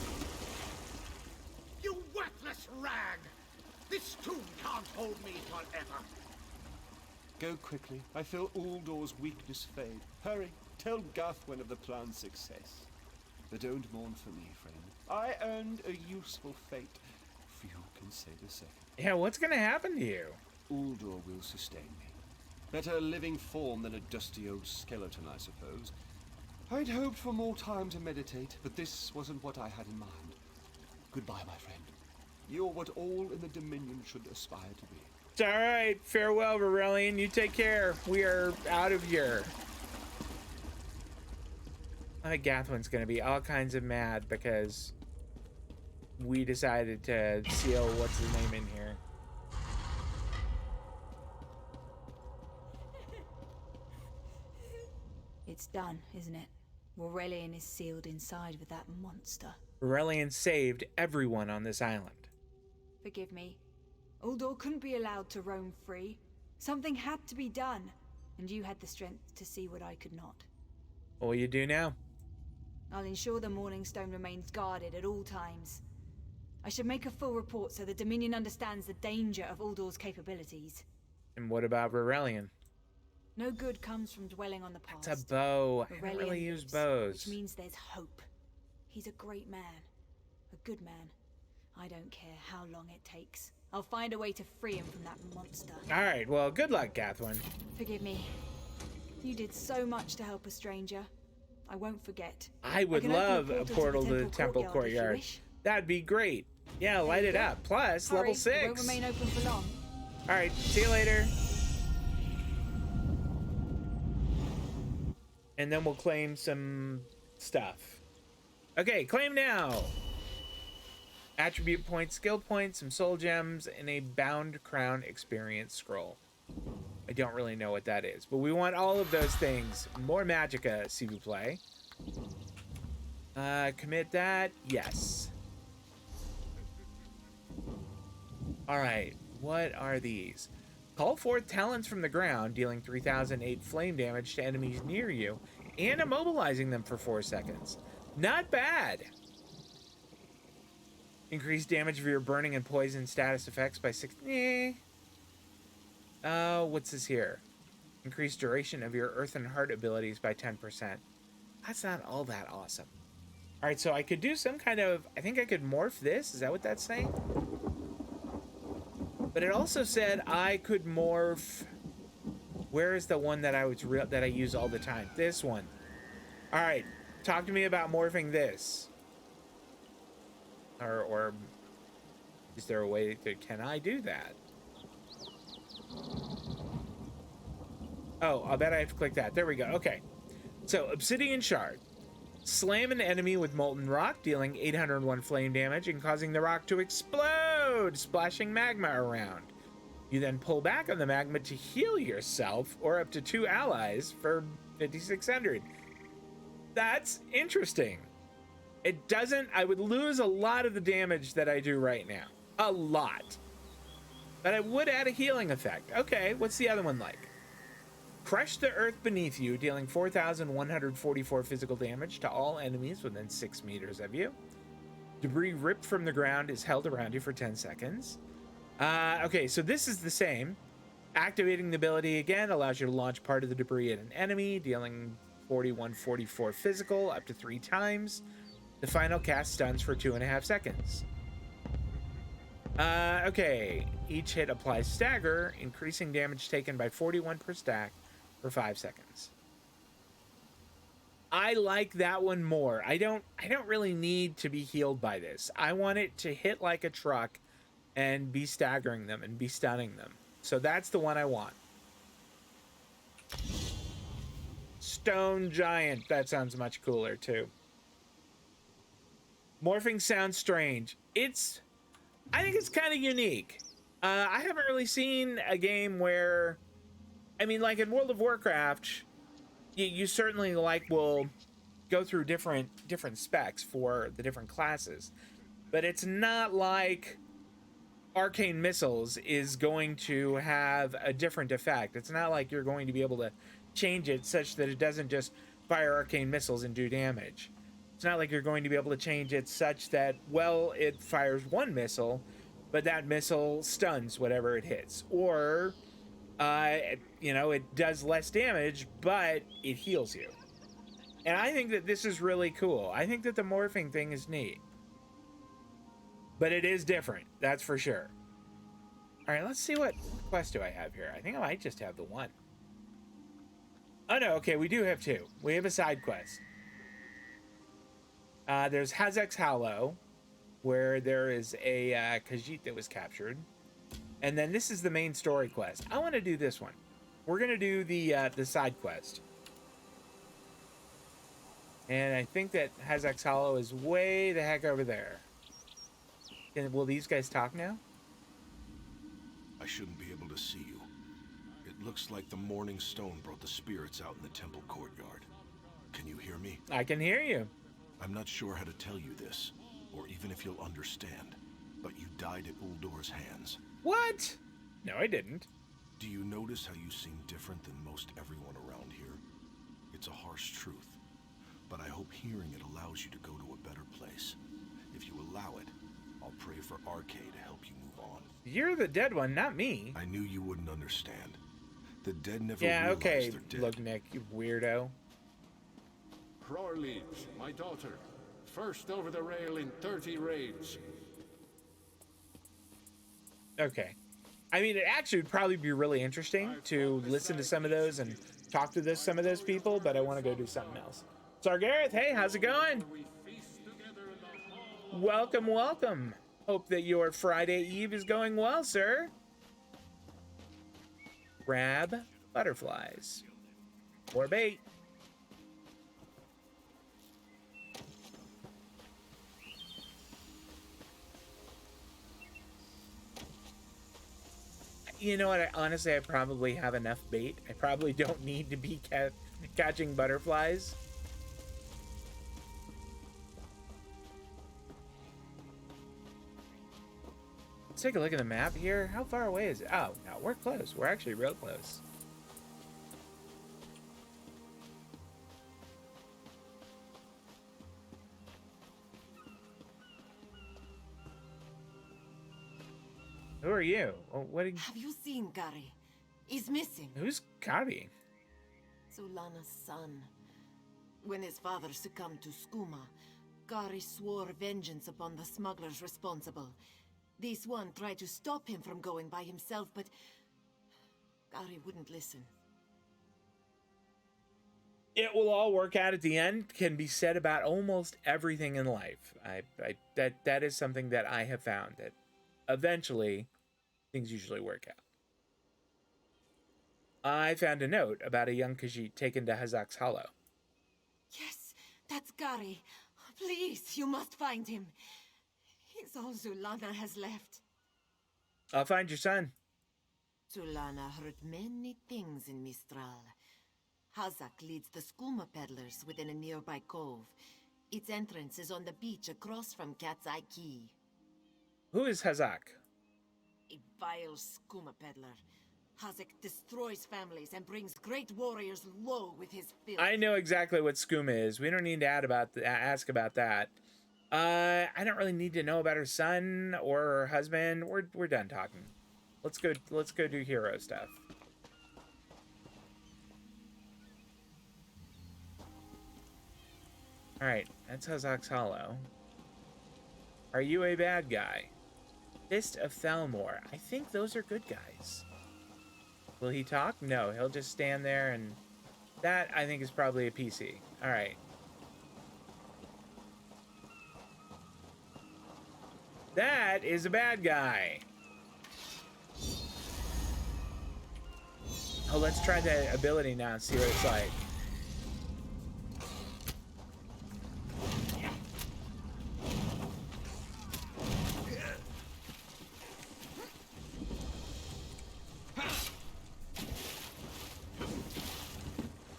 You worthless rag! This tomb can't hold me forever. Go quickly. I feel Uldor's weakness fade. Hurry, tell Gathwen of the plan's success. But don't mourn for me, friend. I earned a useful fate. Few can say the second. Yeah, what's gonna happen to you? Uldor will sustain me. Better a living form than a dusty old skeleton, I suppose. I'd hoped for more time to meditate, but this wasn't what I had in mind. Goodbye, my friend. You're what all in the Dominion should aspire to be. It's all right. Farewell, Aurelian. You take care. We are out of here. I think Gathwin's gonna be all kinds of mad because we decided to seal what's his name in here. It's done, isn't it? Aurelian is sealed inside with that monster. Aurelian saved everyone on this island. Forgive me. Uldor couldn't be allowed to roam free. Something had to be done, and you had the strength to see what I could not. What will you do now? I'll ensure the Morning Stone remains guarded at all times. I should make a full report so the Dominion understands the danger of Uldor's capabilities. And what about Aurelian? No good comes from dwelling on the past. It's a bow. I don't Aurelian really use lives, bows. which means there's hope. He's a great man. A good man. I don't care how long it takes. I'll find a way to free him from that monster. All right, well, good luck, Gathwin. Forgive me. You did so much to help a stranger. I won't forget. I would can open love a portal to the temple if you courtyard. wish. That'd be great. Yeah, light it up. Plus, Hurry, level it 6. won't remain open for long. All right, see you later. And then we'll claim some stuff. Okay, claim now. Attribute points, skill points, some soul gems, and a bound crown experience scroll. I don't really know what that is, but we want all of those things. More magicka, s'il vous plaît. Commit that. Yes. All right, what are these? Call forth talents from the ground, dealing 3008 flame damage to enemies near you, and immobilizing them for 4 seconds. Not bad. Increase damage of your burning and poison status effects by 6. What's this here? Increase duration of your earth and heart abilities by 10%. That's not all that awesome. All right, so I could do some kind of, I think I could morph this. Is that what that's saying? But it also said I could morph. Where is the one that I use all the time? This one. All right, talk to me about morphing this. Or is there a way to, can I do that? Oh, I bet I have to click that. There we go. Okay. So, Obsidian Shard. Slam an enemy with molten rock, dealing 801 flame damage and causing the rock to explode, splashing magma around. You then pull back on the magma to heal yourself or up to 2 allies for 5,600. That's interesting. It doesn't, I would lose a lot of the damage that I do right now. A lot. But I would add a healing effect. Okay, what's the other one like? Crush the earth beneath you, dealing 4,144 physical damage to all enemies within 6 meters of you. Debris ripped from the ground is held around you for 10 seconds. Okay, so this is the same. Activating the ability again allows you to launch part of the debris at an enemy, dealing 41-44 physical up to 3 times. The final cast stuns for 2.5 seconds. Okay, each hit applies stagger, increasing damage taken by 41 per stack for 5 seconds. I like that one more. I don't really need to be healed by this. I want it to hit like a truck and be staggering them and be stunning them. So that's the one I want. Stone Giant. That sounds much cooler too. Morphing sounds strange. I think it's kind of unique. I haven't really seen a game where, I mean, like in World of Warcraft, you certainly will go through different specs for the different classes, but it's not like arcane missiles is going to have a different effect. It's not like you're going to be able to change it such that it doesn't just fire arcane missiles and do damage. It's not like you're going to be able to change it such that, well, it fires one missile, but that missile stuns whatever it hits, or it does less damage, but it heals you. And I think that this is really cool. I think that the morphing thing is neat. But it is different, that's for sure. All right, let's see what quest do I have here. I think I might just have the one. Oh no, okay, we do have 2. We have a side quest. There's Halak's Hollow, where there is a Khajiit that was captured. And then this is the main story quest. I want to do this one. We're going to do the side quest. And I think that Halak's Hollow is way the heck over there. And will these guys talk now? I shouldn't be able to see you. It looks like the Morning Stone brought the spirits out in the temple courtyard. Can you hear me? I can hear you. I'm not sure how to tell you this, or even if you'll understand, but you died at Uldor's hands. What? No, I didn't. Do you notice how you seem different than most everyone around here? It's a harsh truth, but I hope hearing it allows you to go to a better place. If you allow it, I'll pray for Arcade to help you move on. You're the dead one, not me. I knew you wouldn't understand. The dead never realize okay. They're dead. Look, Nick, you weirdo. Hrorleaf, my daughter. First over the rail in 30 raids. Okay. I mean, it actually would probably be really interesting to listen to some of those and talk to some of those people, but I want to go do something else. Sargareth, hey, how's it going? Welcome, welcome. Hope that your Friday Eve is going well, sir. Grab butterflies. Or bait. You know what? Honestly, I probably have enough bait. I probably don't need to be catching butterflies. Let's take a look at the map here. How far away is it? Oh, no, we're close. We're actually real close. Who are you? What? Have you seen Gary? He's missing. Who's Gary? Zulana's son. When his father succumbed to skooma, Gary swore vengeance upon the smugglers responsible. This one tried to stop him from going by himself, but Gary wouldn't listen. It will all work out at the end can be said about almost everything in life. That is something that I have found, that eventually things usually work out. I found a note about a young Khajiit taken to Halak's Hollow. Yes, that's Gary. Please, you must find him. He's all Zulana has left. I'll find your son. Zulana heard many things in Mistral. Halak leads the skooma peddlers within a nearby cove. Its entrance is on the beach across from Cat's Eye Key. Who is Halak? A vile skooma peddler. Halak destroys families and brings great warriors low with his filth. I know exactly what skooma is. We don't need to ask about that. I don't really need to know about her son or her husband. We're done talking. Let's go do hero stuff. All right, that's Hazak's Hollow. Are you a bad guy? Fist of Thalmor. I think those are good guys. Will he talk? No, he'll just stand there, and that I think is probably a PC. All right. That is a bad guy. Oh, let's try the ability now and see what it's like.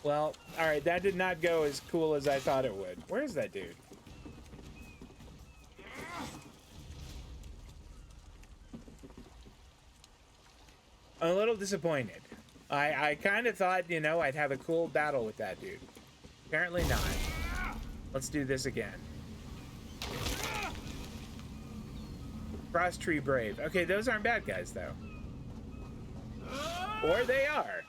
Well, all right, that did not go as cool as I thought it would. Where's that dude? I'm a little disappointed. I kind of thought, you know, I'd have a cool battle with that dude. Apparently not. Let's do this again. Frost Tree Brave. Okay, those aren't bad guys, though. Or they are.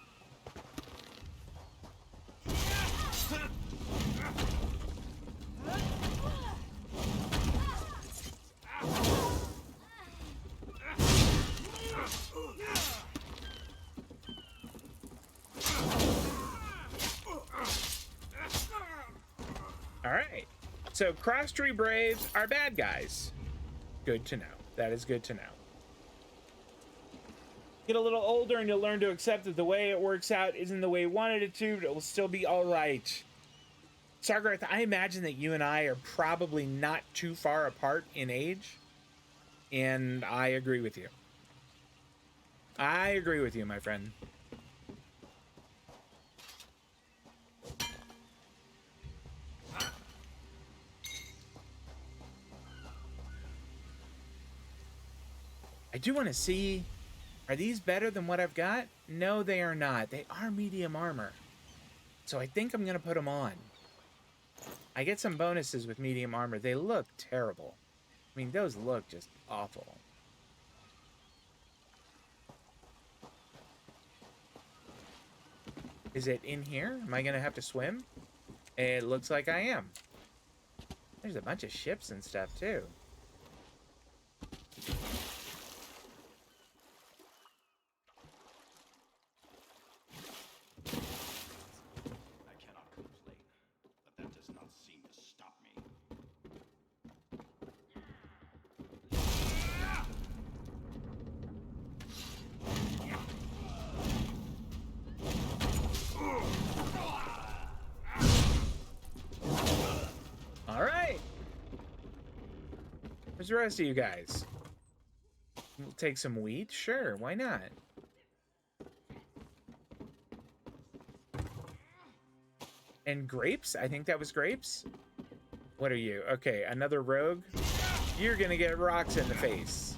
All right. So Cross Tree Braves are bad guys. Good to know. That is good to know. Get a little older and you'll learn to accept that the way it works out isn't the way you wanted it to, but it will still be all right. Sargarth, I imagine that you and I are probably not too far apart in age, and I agree with you. I agree with you, my friend. I do want to see, are these better than what I've got? No, they are not. They are medium armor. So I think I'm going to put them on. I get some bonuses with medium armor. They look terrible. I mean, those look just awful. Is it in here? Am I going to have to swim? It looks like I am. There's a bunch of ships and stuff, too. Where's the rest of you guys? We'll take some wheat? Sure, why not? And grapes? I think that was grapes. What are you? Okay, another rogue? You're gonna get rocks in the face.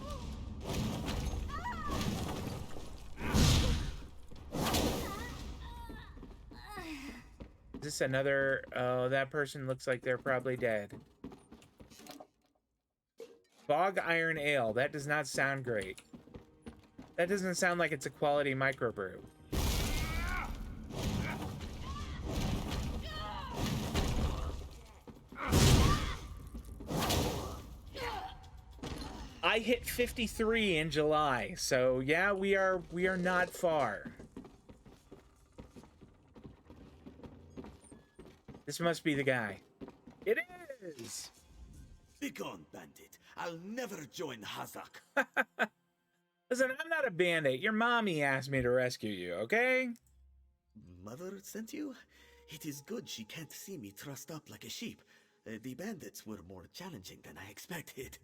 Is this another... Oh, that person looks like they're probably dead. Bog Iron Ale. That does not sound great. That doesn't sound like it's a quality microbrew. I hit 53 in July, so yeah, we are not far. This must be the guy. It is! Begone, bandit. I'll never join Hazak. Listen, I'm not a bandit. Your mommy asked me to rescue you, okay? Mother sent you? It is good she can't see me trussed up like a sheep. The bandits were more challenging than I expected.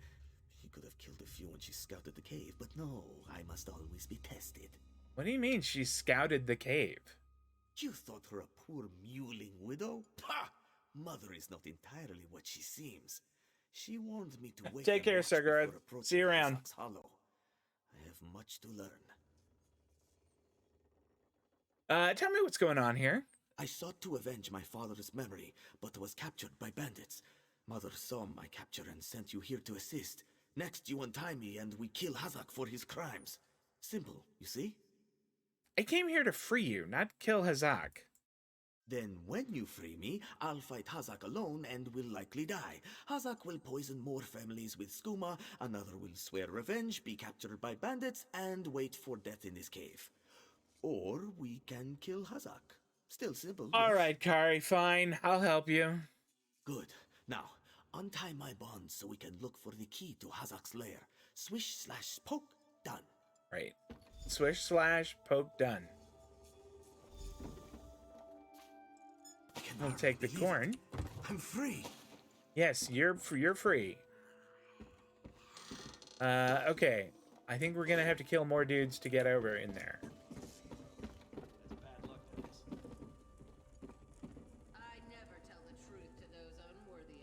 She could have killed a few when she scouted the cave, but no, I must always be tested. What do you mean she scouted the cave? You thought her a poor mewling widow? Pah! Mother is not entirely what she seems. She warned me to wait. Take care, Sargarth. See you around. Hollow. I have much to learn. Tell me what's going on here. I sought to avenge my father's memory, but was captured by bandits. Mother saw my capture and sent you here to assist. Next, you untie me and we kill Hazak for his crimes. Simple, you see? I came here to free you, not kill Hazak. Then when you free me, I'll fight Hazak alone and will likely die. Hazak will poison more families with skooma, another will swear revenge, be captured by bandits, and wait for death in this cave. Or we can kill Hazak. Still simple. All yes? right, Kari, fine. I'll help you. Good. Now, untie my bonds so we can look for the key to Hazak's lair. Swish/poke, done. Right. Swish/poke, done. We'll take the corn. I'm free. Yes, you're free. Okay. I think we're gonna have to kill more dudes to get over in there. I never tell the truth to those unworthy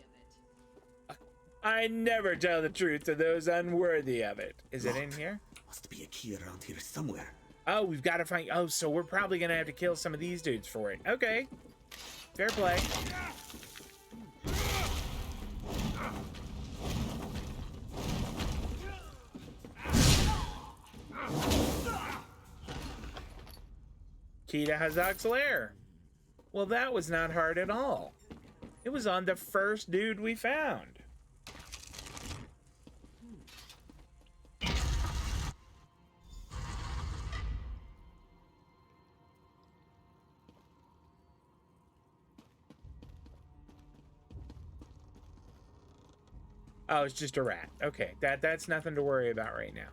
of it. I never tell the truth to those unworthy of it. Is it in here? Must be a key around here somewhere. Oh, we've got to find... Oh, so we're probably gonna have to kill some of these dudes for it. Okay. Fair play. Key to Hazak's lair. Well, that was not hard at all. It was on the first dude we found. Oh, it's just a rat. Okay, that's nothing to worry about right now.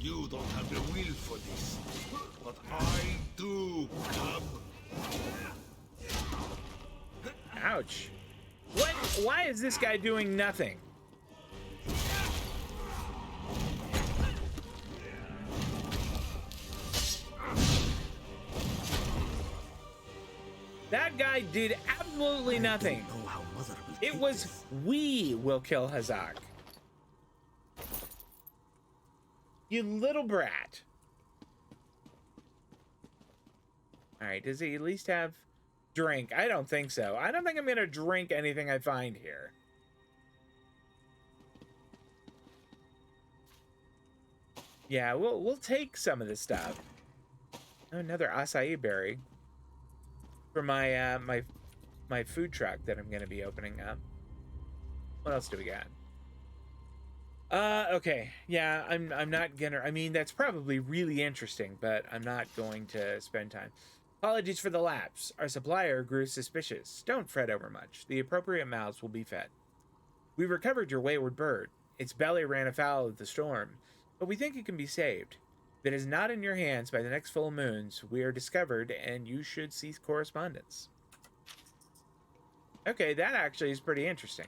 You don't have the will for this, but I do, cub. Ouch. What? Why is this guy doing nothing? That guy did absolutely nothing. I don't know how Mother will It take was this. we will kill Hazak. You little brat. Alright, does he at least have drink? I don't think so. I don't think I'm gonna drink anything I find here. Yeah, we'll take some of this stuff. Oh, another acai berry for my my food truck that I'm gonna be opening up. What else do we got? Okay, yeah, I'm not gonna. I mean, that's probably really interesting, but I'm not going to spend time. Apologies for the lapse. Our supplier grew suspicious. Don't fret over much. The appropriate mouths will be fed. We recovered your wayward bird. Its belly ran afoul of the storm, but we think it can be saved. If it is not in your hands by the next full moons, we are discovered, and you should cease correspondence. Okay, that actually is pretty interesting.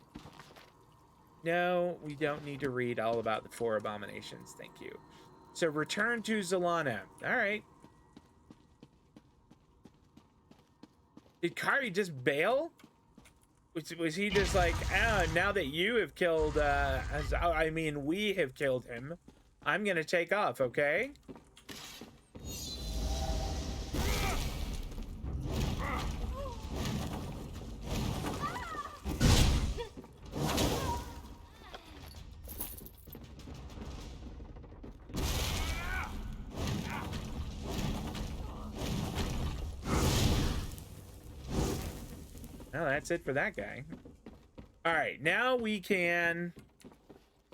No, we don't need to read all about the 4 abominations, thank you. So return to Zalana. All right. Did Kari just bail? Was he just like, now that you have killed, I mean, we have killed him, I'm gonna take off, okay? Well, that's it for that guy. All right, now we can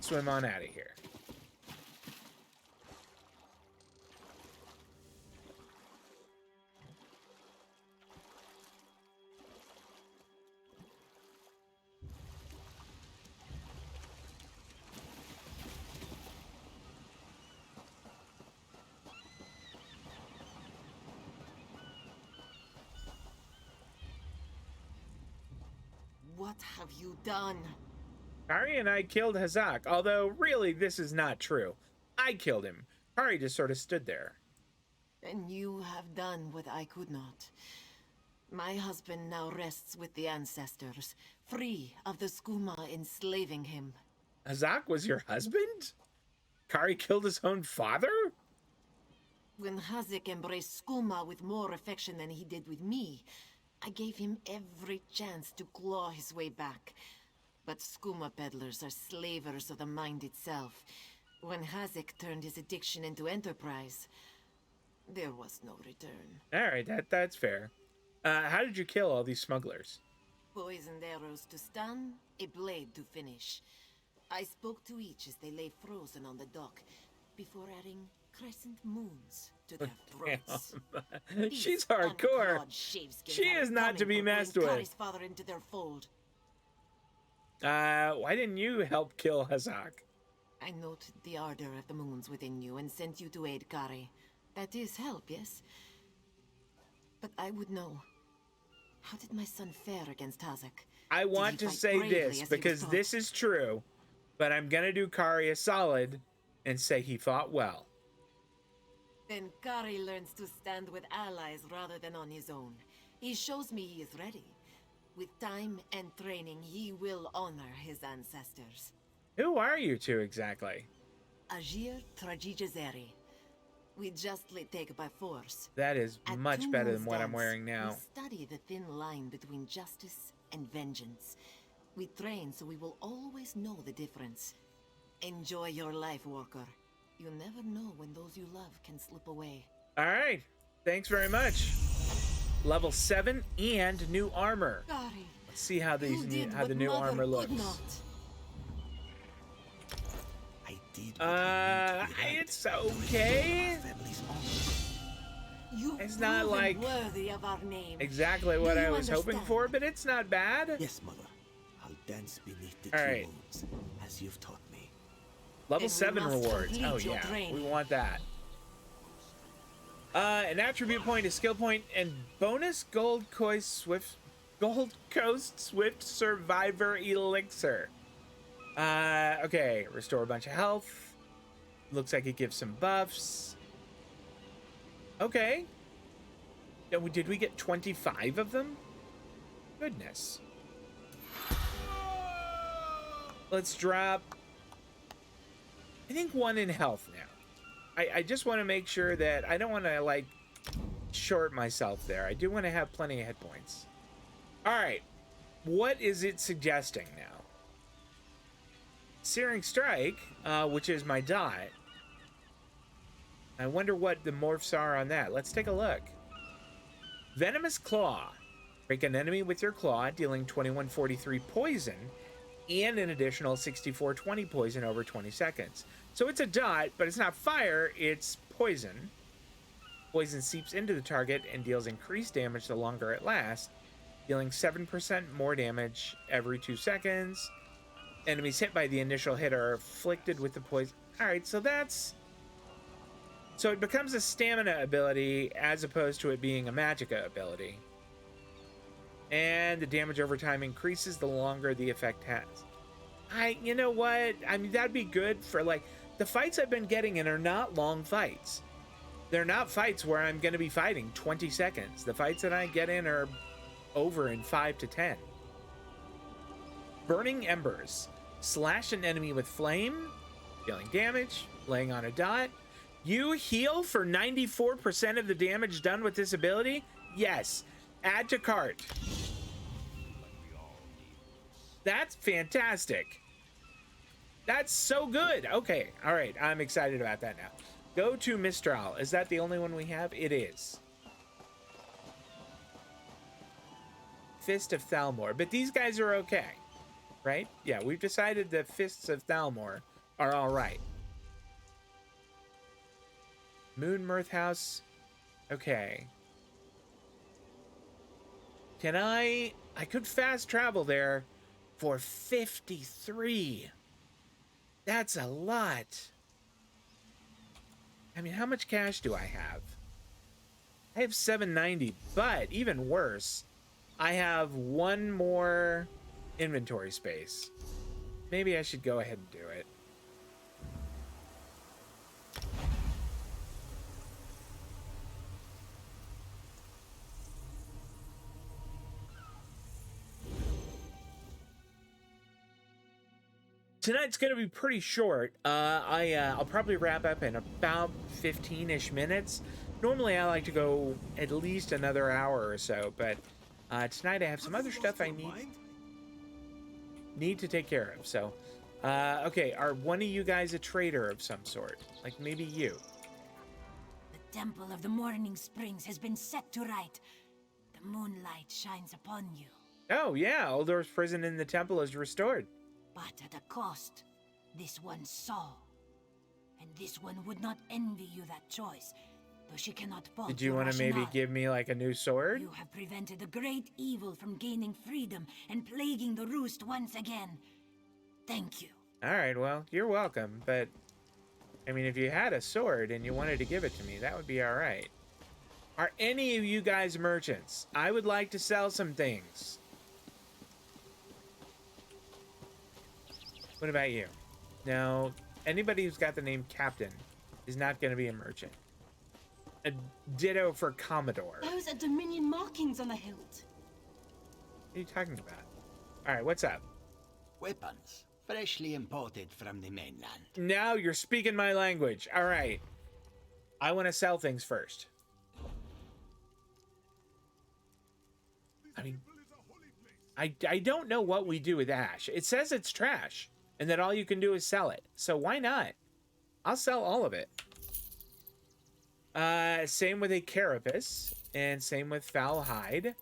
swim on out of here. What have you done? Kari and I killed Hazak, although really this is not true. I killed him. Kari just sort of stood there. And you have done what I could not. My husband now rests with the ancestors, free of the skooma enslaving him. Hazak was your husband? Kari killed his own father? When Hazek embraced Skooma with more affection than he did with me, I gave him every chance to claw his way back. But Skooma peddlers are slavers of the mind itself. When Hazek turned his addiction into enterprise, there was no return. All right, that's fair. How did you kill all these smugglers? Poisoned arrows to stun, a blade to finish. I spoke to each as they lay frozen on the dock, before adding crescent moons to their throats. She's hardcore. She is not to be messed with. Kari's father into their fold. Why didn't you help kill Hazak? I noted the ardor of the moons within you and sent you to aid Kari. That is help, yes? But I would know. How did my son fare against Hazak? I want to say this because this is true, but I'm gonna do Kari a solid and say he fought well. Then Kari learns to stand with allies rather than on his own. He shows me he is ready. With time and training, he will honor his ancestors. Who are you two exactly? Ajir Trajijazeri. We justly take by force. That is At much Two better Moons than what I'm Dance, wearing now. We study the thin line between justice and vengeance. We train so we will always know the difference. Enjoy your life, worker. You never know when those you love can slip away. All right. Thanks very much. Level 7 and new armor. Kari, Let's see how these how the new Mother armor could looks. not. I did what I needed to without It's okay. our family's honor. You It's not proven like worthy of our name. exactly what Do I you was hoping understand? for, but it's not bad. Yes, mother. I'll dance beneath the All two right. moons, as you've taught me. Level Then we 7 must rewards. complete Oh your yeah, training. we want that. An attribute point, a skill point, and bonus Gold Coast Swift Survivor Elixir. Okay, restore a bunch of health. Looks like it gives some buffs. Okay. Did we get 25 of them? Goodness. Let's drop, I think, 1 in health now. I just want to make sure that I don't want to, like, short myself there. I do want to have plenty of hit points. All right. What is it suggesting now? Searing Strike, which is my dot. I wonder what the morphs are on that. Let's take a look. Venomous Claw. Break an enemy with your claw, dealing 2143 poison and an additional 6420 poison over 20 seconds. So it's a dot, but it's not fire, it's poison. Poison seeps into the target and deals increased damage the longer it lasts, dealing 7% more damage every 2 seconds. Enemies hit by the initial hit are afflicted with the poison. Alright, so that's... So it becomes a stamina ability as opposed to it being a magicka ability. And the damage over time increases the longer the effect has. You know what? I mean, that'd be good for, like, the fights I've been getting in are not long fights. They're not fights where I'm going to be fighting 20 seconds. The fights that I get in are over in 5 to 10. Burning Embers. Slash an enemy with flame, dealing damage, laying on a dot. You heal for 94% of the damage done with this ability? Yes. Add to cart. That's fantastic. That's so good. Okay, all right. I'm excited about that now. Go to Mistral. Is that the only one we have? It is. Fist of Thalmor. But these guys are okay, right? Yeah, we've decided the Fists of Thalmor are all right. Moon Mirth House. Okay. Can I could fast travel there for 53. That's a lot. I mean, how much cash do I have? I have 790, but even worse, I have 1 more inventory space. Maybe I should go ahead and do it. tonight's gonna be pretty short. I'll probably wrap up in about 15-ish minutes. Normally I like to go at least another hour or so, but tonight I have some other stuff I need to take care of. So, okay, are one of you guys a trader of some sort? Like maybe you? The Temple of the Morning Springs has been set to right. The moonlight shines upon you. Oh yeah, Uldor's prison in the temple is restored. But at a cost. This one saw. And this one would not envy you that choice, though she cannot fault. Did you want to maybe give me like a new sword? You have prevented a great evil from gaining freedom and plaguing the Roost once again. Thank you. Alright, well, you're welcome, but I mean, if you had a sword and you wanted to give it to me, that would be alright. Are any of you guys merchants? I would like to sell some things. What about you? No, anybody who's got the name Captain is not going to be a merchant. A ditto for Commodore. Those are Dominion markings on the hilt. What are you talking about? Alright, what's up? Weapons, freshly imported from the mainland. Now you're speaking my language. Alright. I want to sell things first. I mean, I don't know what we do with ash. It says it's trash, and that all you can do is sell it. So why not? I'll sell all of it. Same with a carapace, and same with foul hide.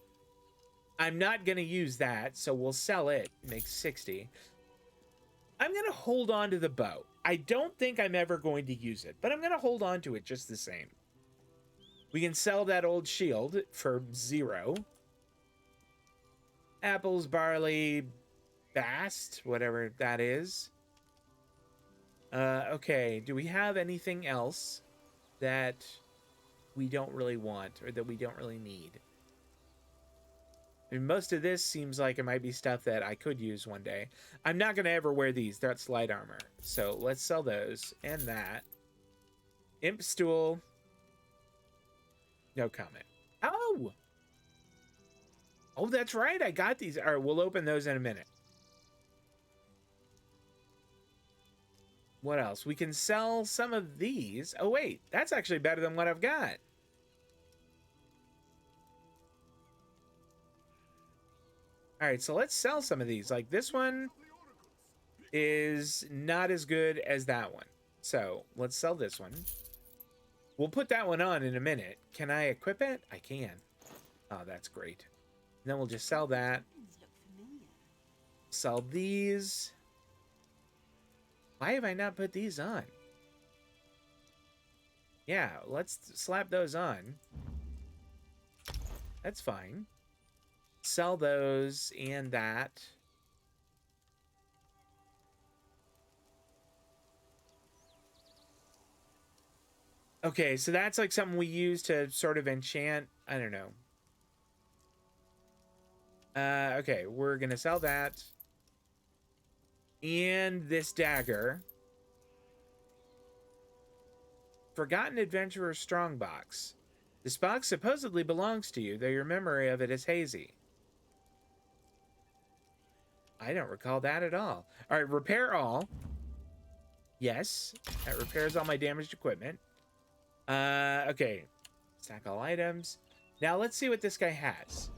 I'm not going to use that, so we'll sell it. Make 60. I'm going to hold on to the bow. I don't think I'm ever going to use it, but I'm going to hold on to it just the same. We can sell that old shield for 0. Apples, barley, bast, whatever that is. Okay, do we have anything else that we don't really want or that we don't really need? I mean, most of this seems like it might be stuff that I could use one day. I'm not going to ever wear these. That's light armor. So let's sell those and that. Imp stool. No comment. Oh! Oh, that's right. I got these. All right, we'll open those in a minute. What else? We can sell some of these. Oh, wait. That's actually better than what I've got. All right, so let's sell some of these. Like this one is not as good as that one. So let's sell this one. We'll put that one on in a minute. Can I equip it? I can. Oh, that's great. And then we'll just sell that. Sell these. Why have I not put these on? Yeah, let's slap those on. That's fine. Sell those and that. Okay, so that's like something we use to sort of enchant. I don't know. Okay, we're gonna sell that. And this dagger. Forgotten Adventurer Strongbox. This box supposedly belongs to you, though your memory of it is hazy. I don't recall that at all. All right, repair all. Yes, that repairs all my damaged equipment. Okay. Stack all items. Now let's see what this guy has.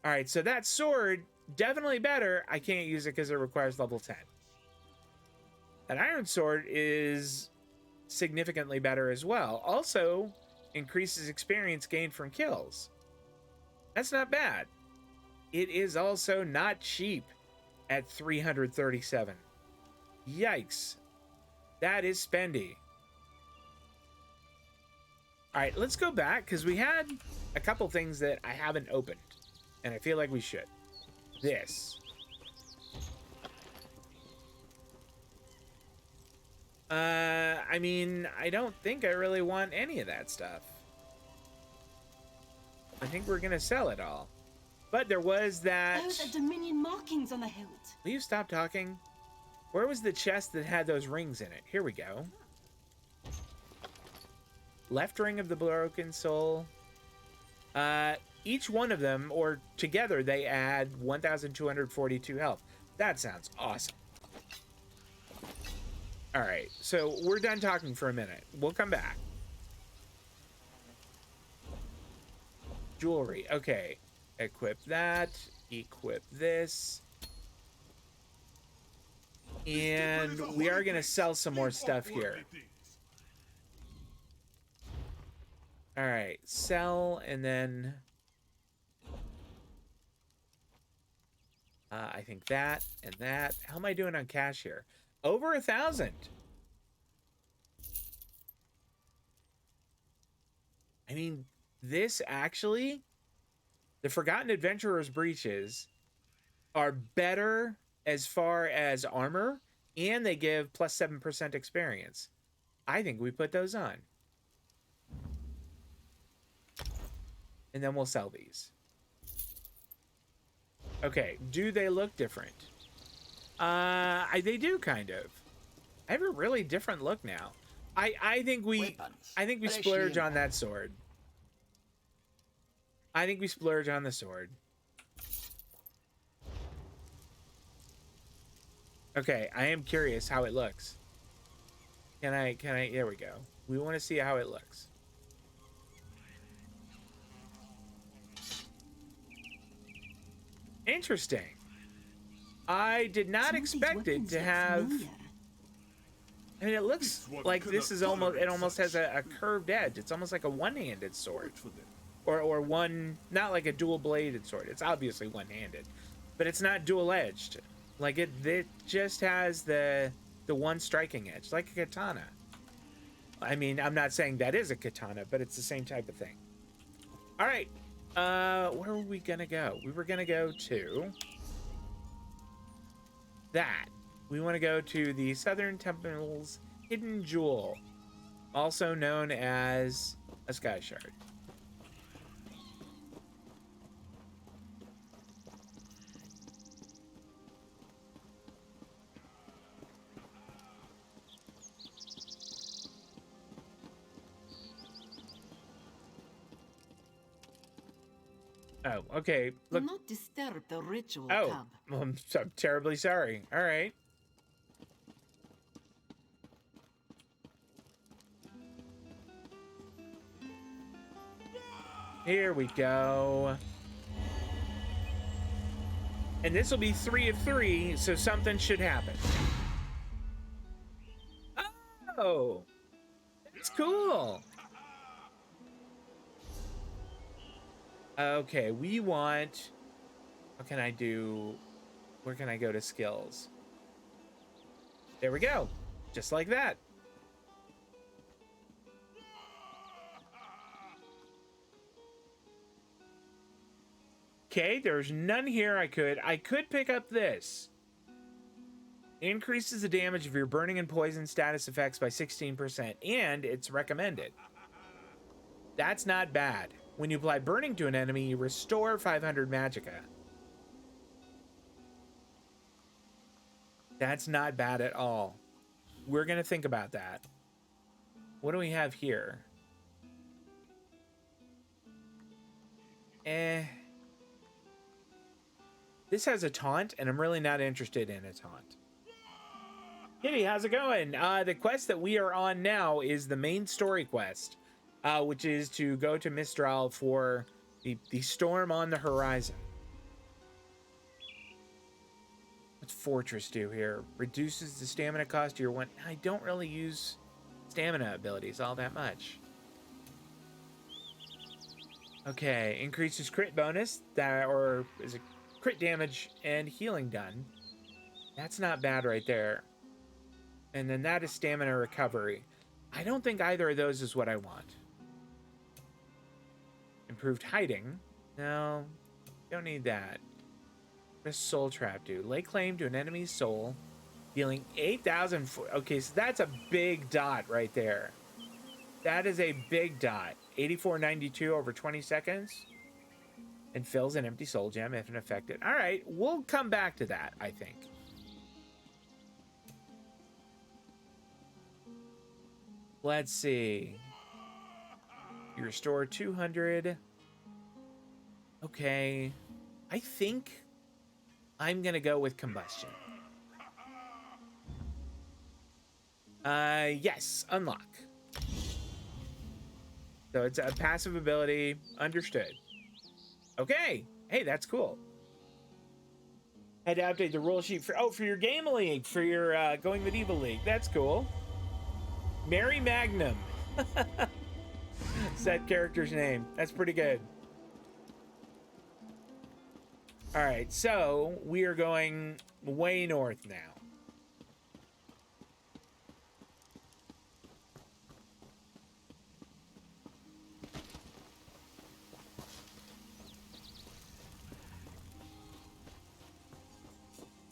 All right, so that sword, definitely better. I can't use it because it requires level 10. An iron sword is significantly better as well. Also, increases experience gained from kills. That's not bad. It is also not cheap at 337. Yikes. That is spendy. All right, let's go back because we had a couple things that I haven't opened, and I feel like we should. This. I mean, I don't think I really want any of that stuff. I think we're gonna sell it all. But there was that... Those are Dominion markings on the hilt. Will you stop talking? Where was the chest that had those rings in it? Here we go. Left ring of the broken soul. Each one of them, or together, they add 1,242 health. That sounds awesome. All right, so we're done talking for a minute. We'll come back. Jewelry. Okay. Equip that. Equip this. And we are going to sell some more stuff here. All right. Sell, and then... I think that and that. How am I doing on cash here? Over 1,000. I mean, this actually, the Forgotten Adventurer's breeches are better as far as armor, and they give plus 7% experience. I think we put those on. And then we'll sell these. Okay, do they look different? They do kind of. I have a really different look now. I think we splurge on that sword. I think we splurge on the sword. Okay, I am curious how it looks. Can I, there we go. We want to see how it looks. Interesting. I did not expect it to have... I mean, it looks like this is almost... It almost has a curved edge. It's almost like a one-handed sword. Or one... Not like a dual-bladed sword. It's obviously one-handed. But it's not dual-edged. Like, it just has the one striking edge. Like a katana. I mean, I'm not saying that is a katana, but it's the same type of thing. All right. Where were we gonna go? We were gonna go to that. We want to go to the Southern Temple's Hidden Jewel, also known as a Sky Shard. Oh, okay. Look. Do not disturb the ritual, Oh, cub. I'm terribly sorry. All right. Here we go. And this will be 3 of 3, so something should happen. Oh, that's cool. Okay, we want... What can I do? Where can I go to skills? There we go. Just like that. Okay, there's none here. I could pick up this. Increases the damage of your burning and poison status effects by 16%, and it's recommended. That's not bad. When you apply burning to an enemy, you restore 500 magicka. That's not bad at all. We're gonna think about that. What do we have here? This has a taunt, and I'm really not interested in a taunt. Kitty, how's it going? The quest that we are on now is the main story quest, which is to go to Mistral for the storm on the horizon. What's Fortress do here? Reduces the stamina cost to your one. I don't really use stamina abilities all that much. Okay, increases crit bonus, or is it crit damage and healing done? That's not bad right there. And then that is stamina recovery. I don't think either of those is what I want. Improved hiding. No, don't need that. What does soul trap do? Lay claim to an enemy's soul, dealing 8,000. Okay, so that's a big dot right there. That is a big dot. 8492 over 20 seconds. And fills an empty soul gem if affected. All right, we'll come back to that, I think. Let's see. You restore 200. Okay. I think I'm gonna go with combustion. Yes, unlock. So it's a passive ability. Understood. Okay. Hey, that's cool. Had to update the rule sheet for your game league, for your Going Medieval League. That's cool. Mary Magnum. Set character's name. That's pretty good. All right, so we are going way north now.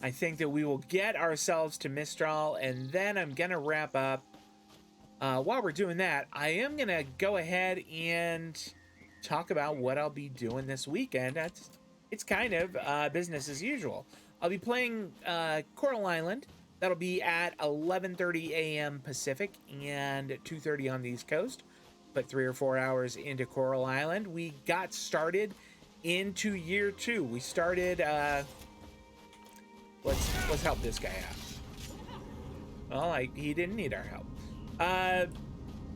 I think that we will get ourselves to Mistral, and then I'm gonna wrap up. While we're doing that, I am gonna go ahead and talk about what I'll be doing this weekend. It's kind of business as usual. I'll be playing Coral Island. That'll be at 11:30 a.m. Pacific and 2:30 on the East Coast. Put 3 or 4 hours into Coral Island. We got started into year 2. We started. Let's help this guy out. Well, he didn't need our help.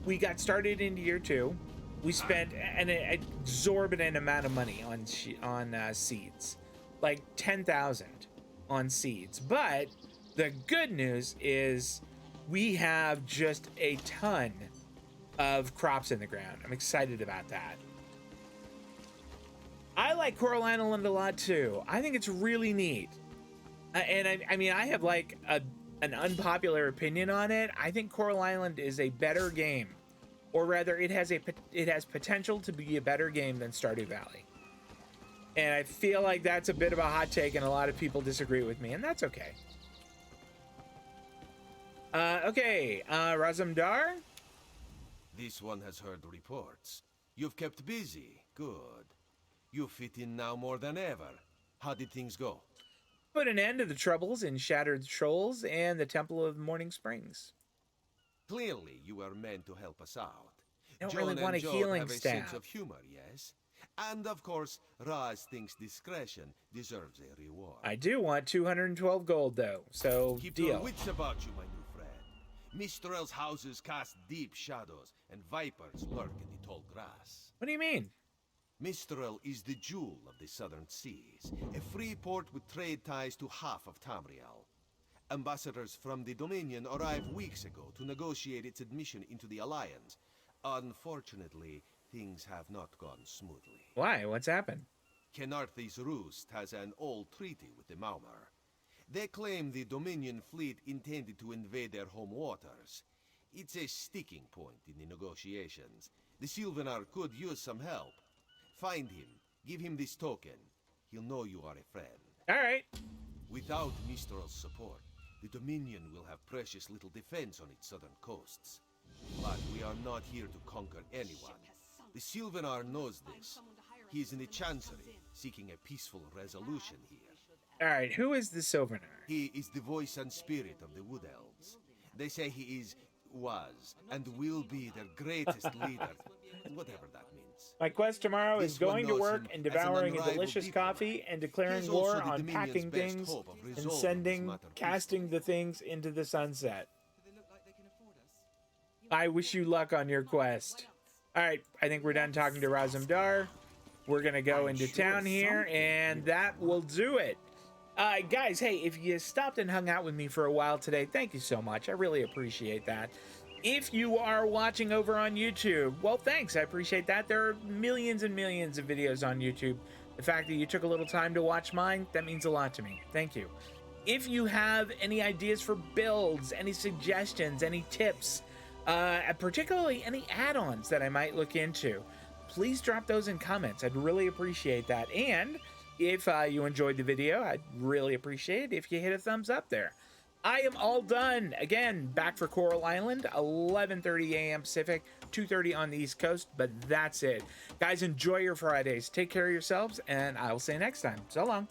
We got started into year 2. We spent an exorbitant amount of money on seeds, like 10,000 on seeds. But the good news is we have just a ton of crops in the ground. I'm excited about that. I like Coral Island a lot too. I think it's really neat. And I mean, I have like an unpopular opinion on it. I think Coral Island is a better game, or rather, it has potential to be a better game than Stardew Valley. And I feel like that's a bit of a hot take, and a lot of people disagree with me, and that's okay. Okay, Razumdar. This one has heard reports. You've kept busy. Good. You fit in now more than ever. How did things go? Put an end to the troubles in Shattered Shoals and the Temple of Morning Springs. Clearly, you were meant to help us out. I don't John really want a Job healing have a staff. sense of humor, yes? And of course, Raz thinks discretion deserves a reward. I do want 212 gold, though, so Keep deal. your wits about you, my new friend. Mistral's houses cast deep shadows, and vipers lurk in the tall grass. What do you mean? Mistral is the jewel of the southern seas, a free port with trade ties to half of Tamriel. Ambassadors from the Dominion arrived weeks ago to negotiate its admission into the Alliance. Unfortunately, things have not gone smoothly. Why? What's happened? Kenarthi's Roost has an old treaty with the Maumar. They claim the Dominion fleet intended to invade their home waters. It's a sticking point in the negotiations. The Sylvanar could use some help. Find him. Give him this token. He'll know you are a friend. All right. Without Mistral's support, the Dominion will have precious little defense on its southern coasts. But we are not here to conquer anyone. The Sylvanar knows this. He is in the Chancery, seeking a peaceful resolution here. All right, who is the Sylvanar? He is the voice and spirit of the Wood Elves. They say he was, and will be their greatest leader, whatever that means. My quest tomorrow is going to work and devouring a unrivaled delicious people. coffee and declaring He is war also the on Dominion's packing best things hope of and resolving this matter casting the things into the sunset. I wish you luck on your quest. All right, I think we're done talking to Razumdar. We're going to go into town here, and that will do it. Guys, hey, if you stopped and hung out with me for a while today, thank you so much. I really appreciate that. If you are watching over on YouTube, well, thanks. I appreciate that. There are millions and millions of videos on YouTube. The fact that you took a little time to watch mine, that means a lot to me. Thank you. If you have any ideas for builds, any suggestions, any tips, particularly any add-ons that I might look into, please drop those in comments. I'd really appreciate that. And if you enjoyed the video, I'd really appreciate it if you hit a thumbs up there. I am all done. Again, back for Coral Island, 11:30 a.m. Pacific, 2:30 on the East Coast, but that's it. Guys, enjoy your Fridays. Take care of yourselves, and I will see you next time. So long.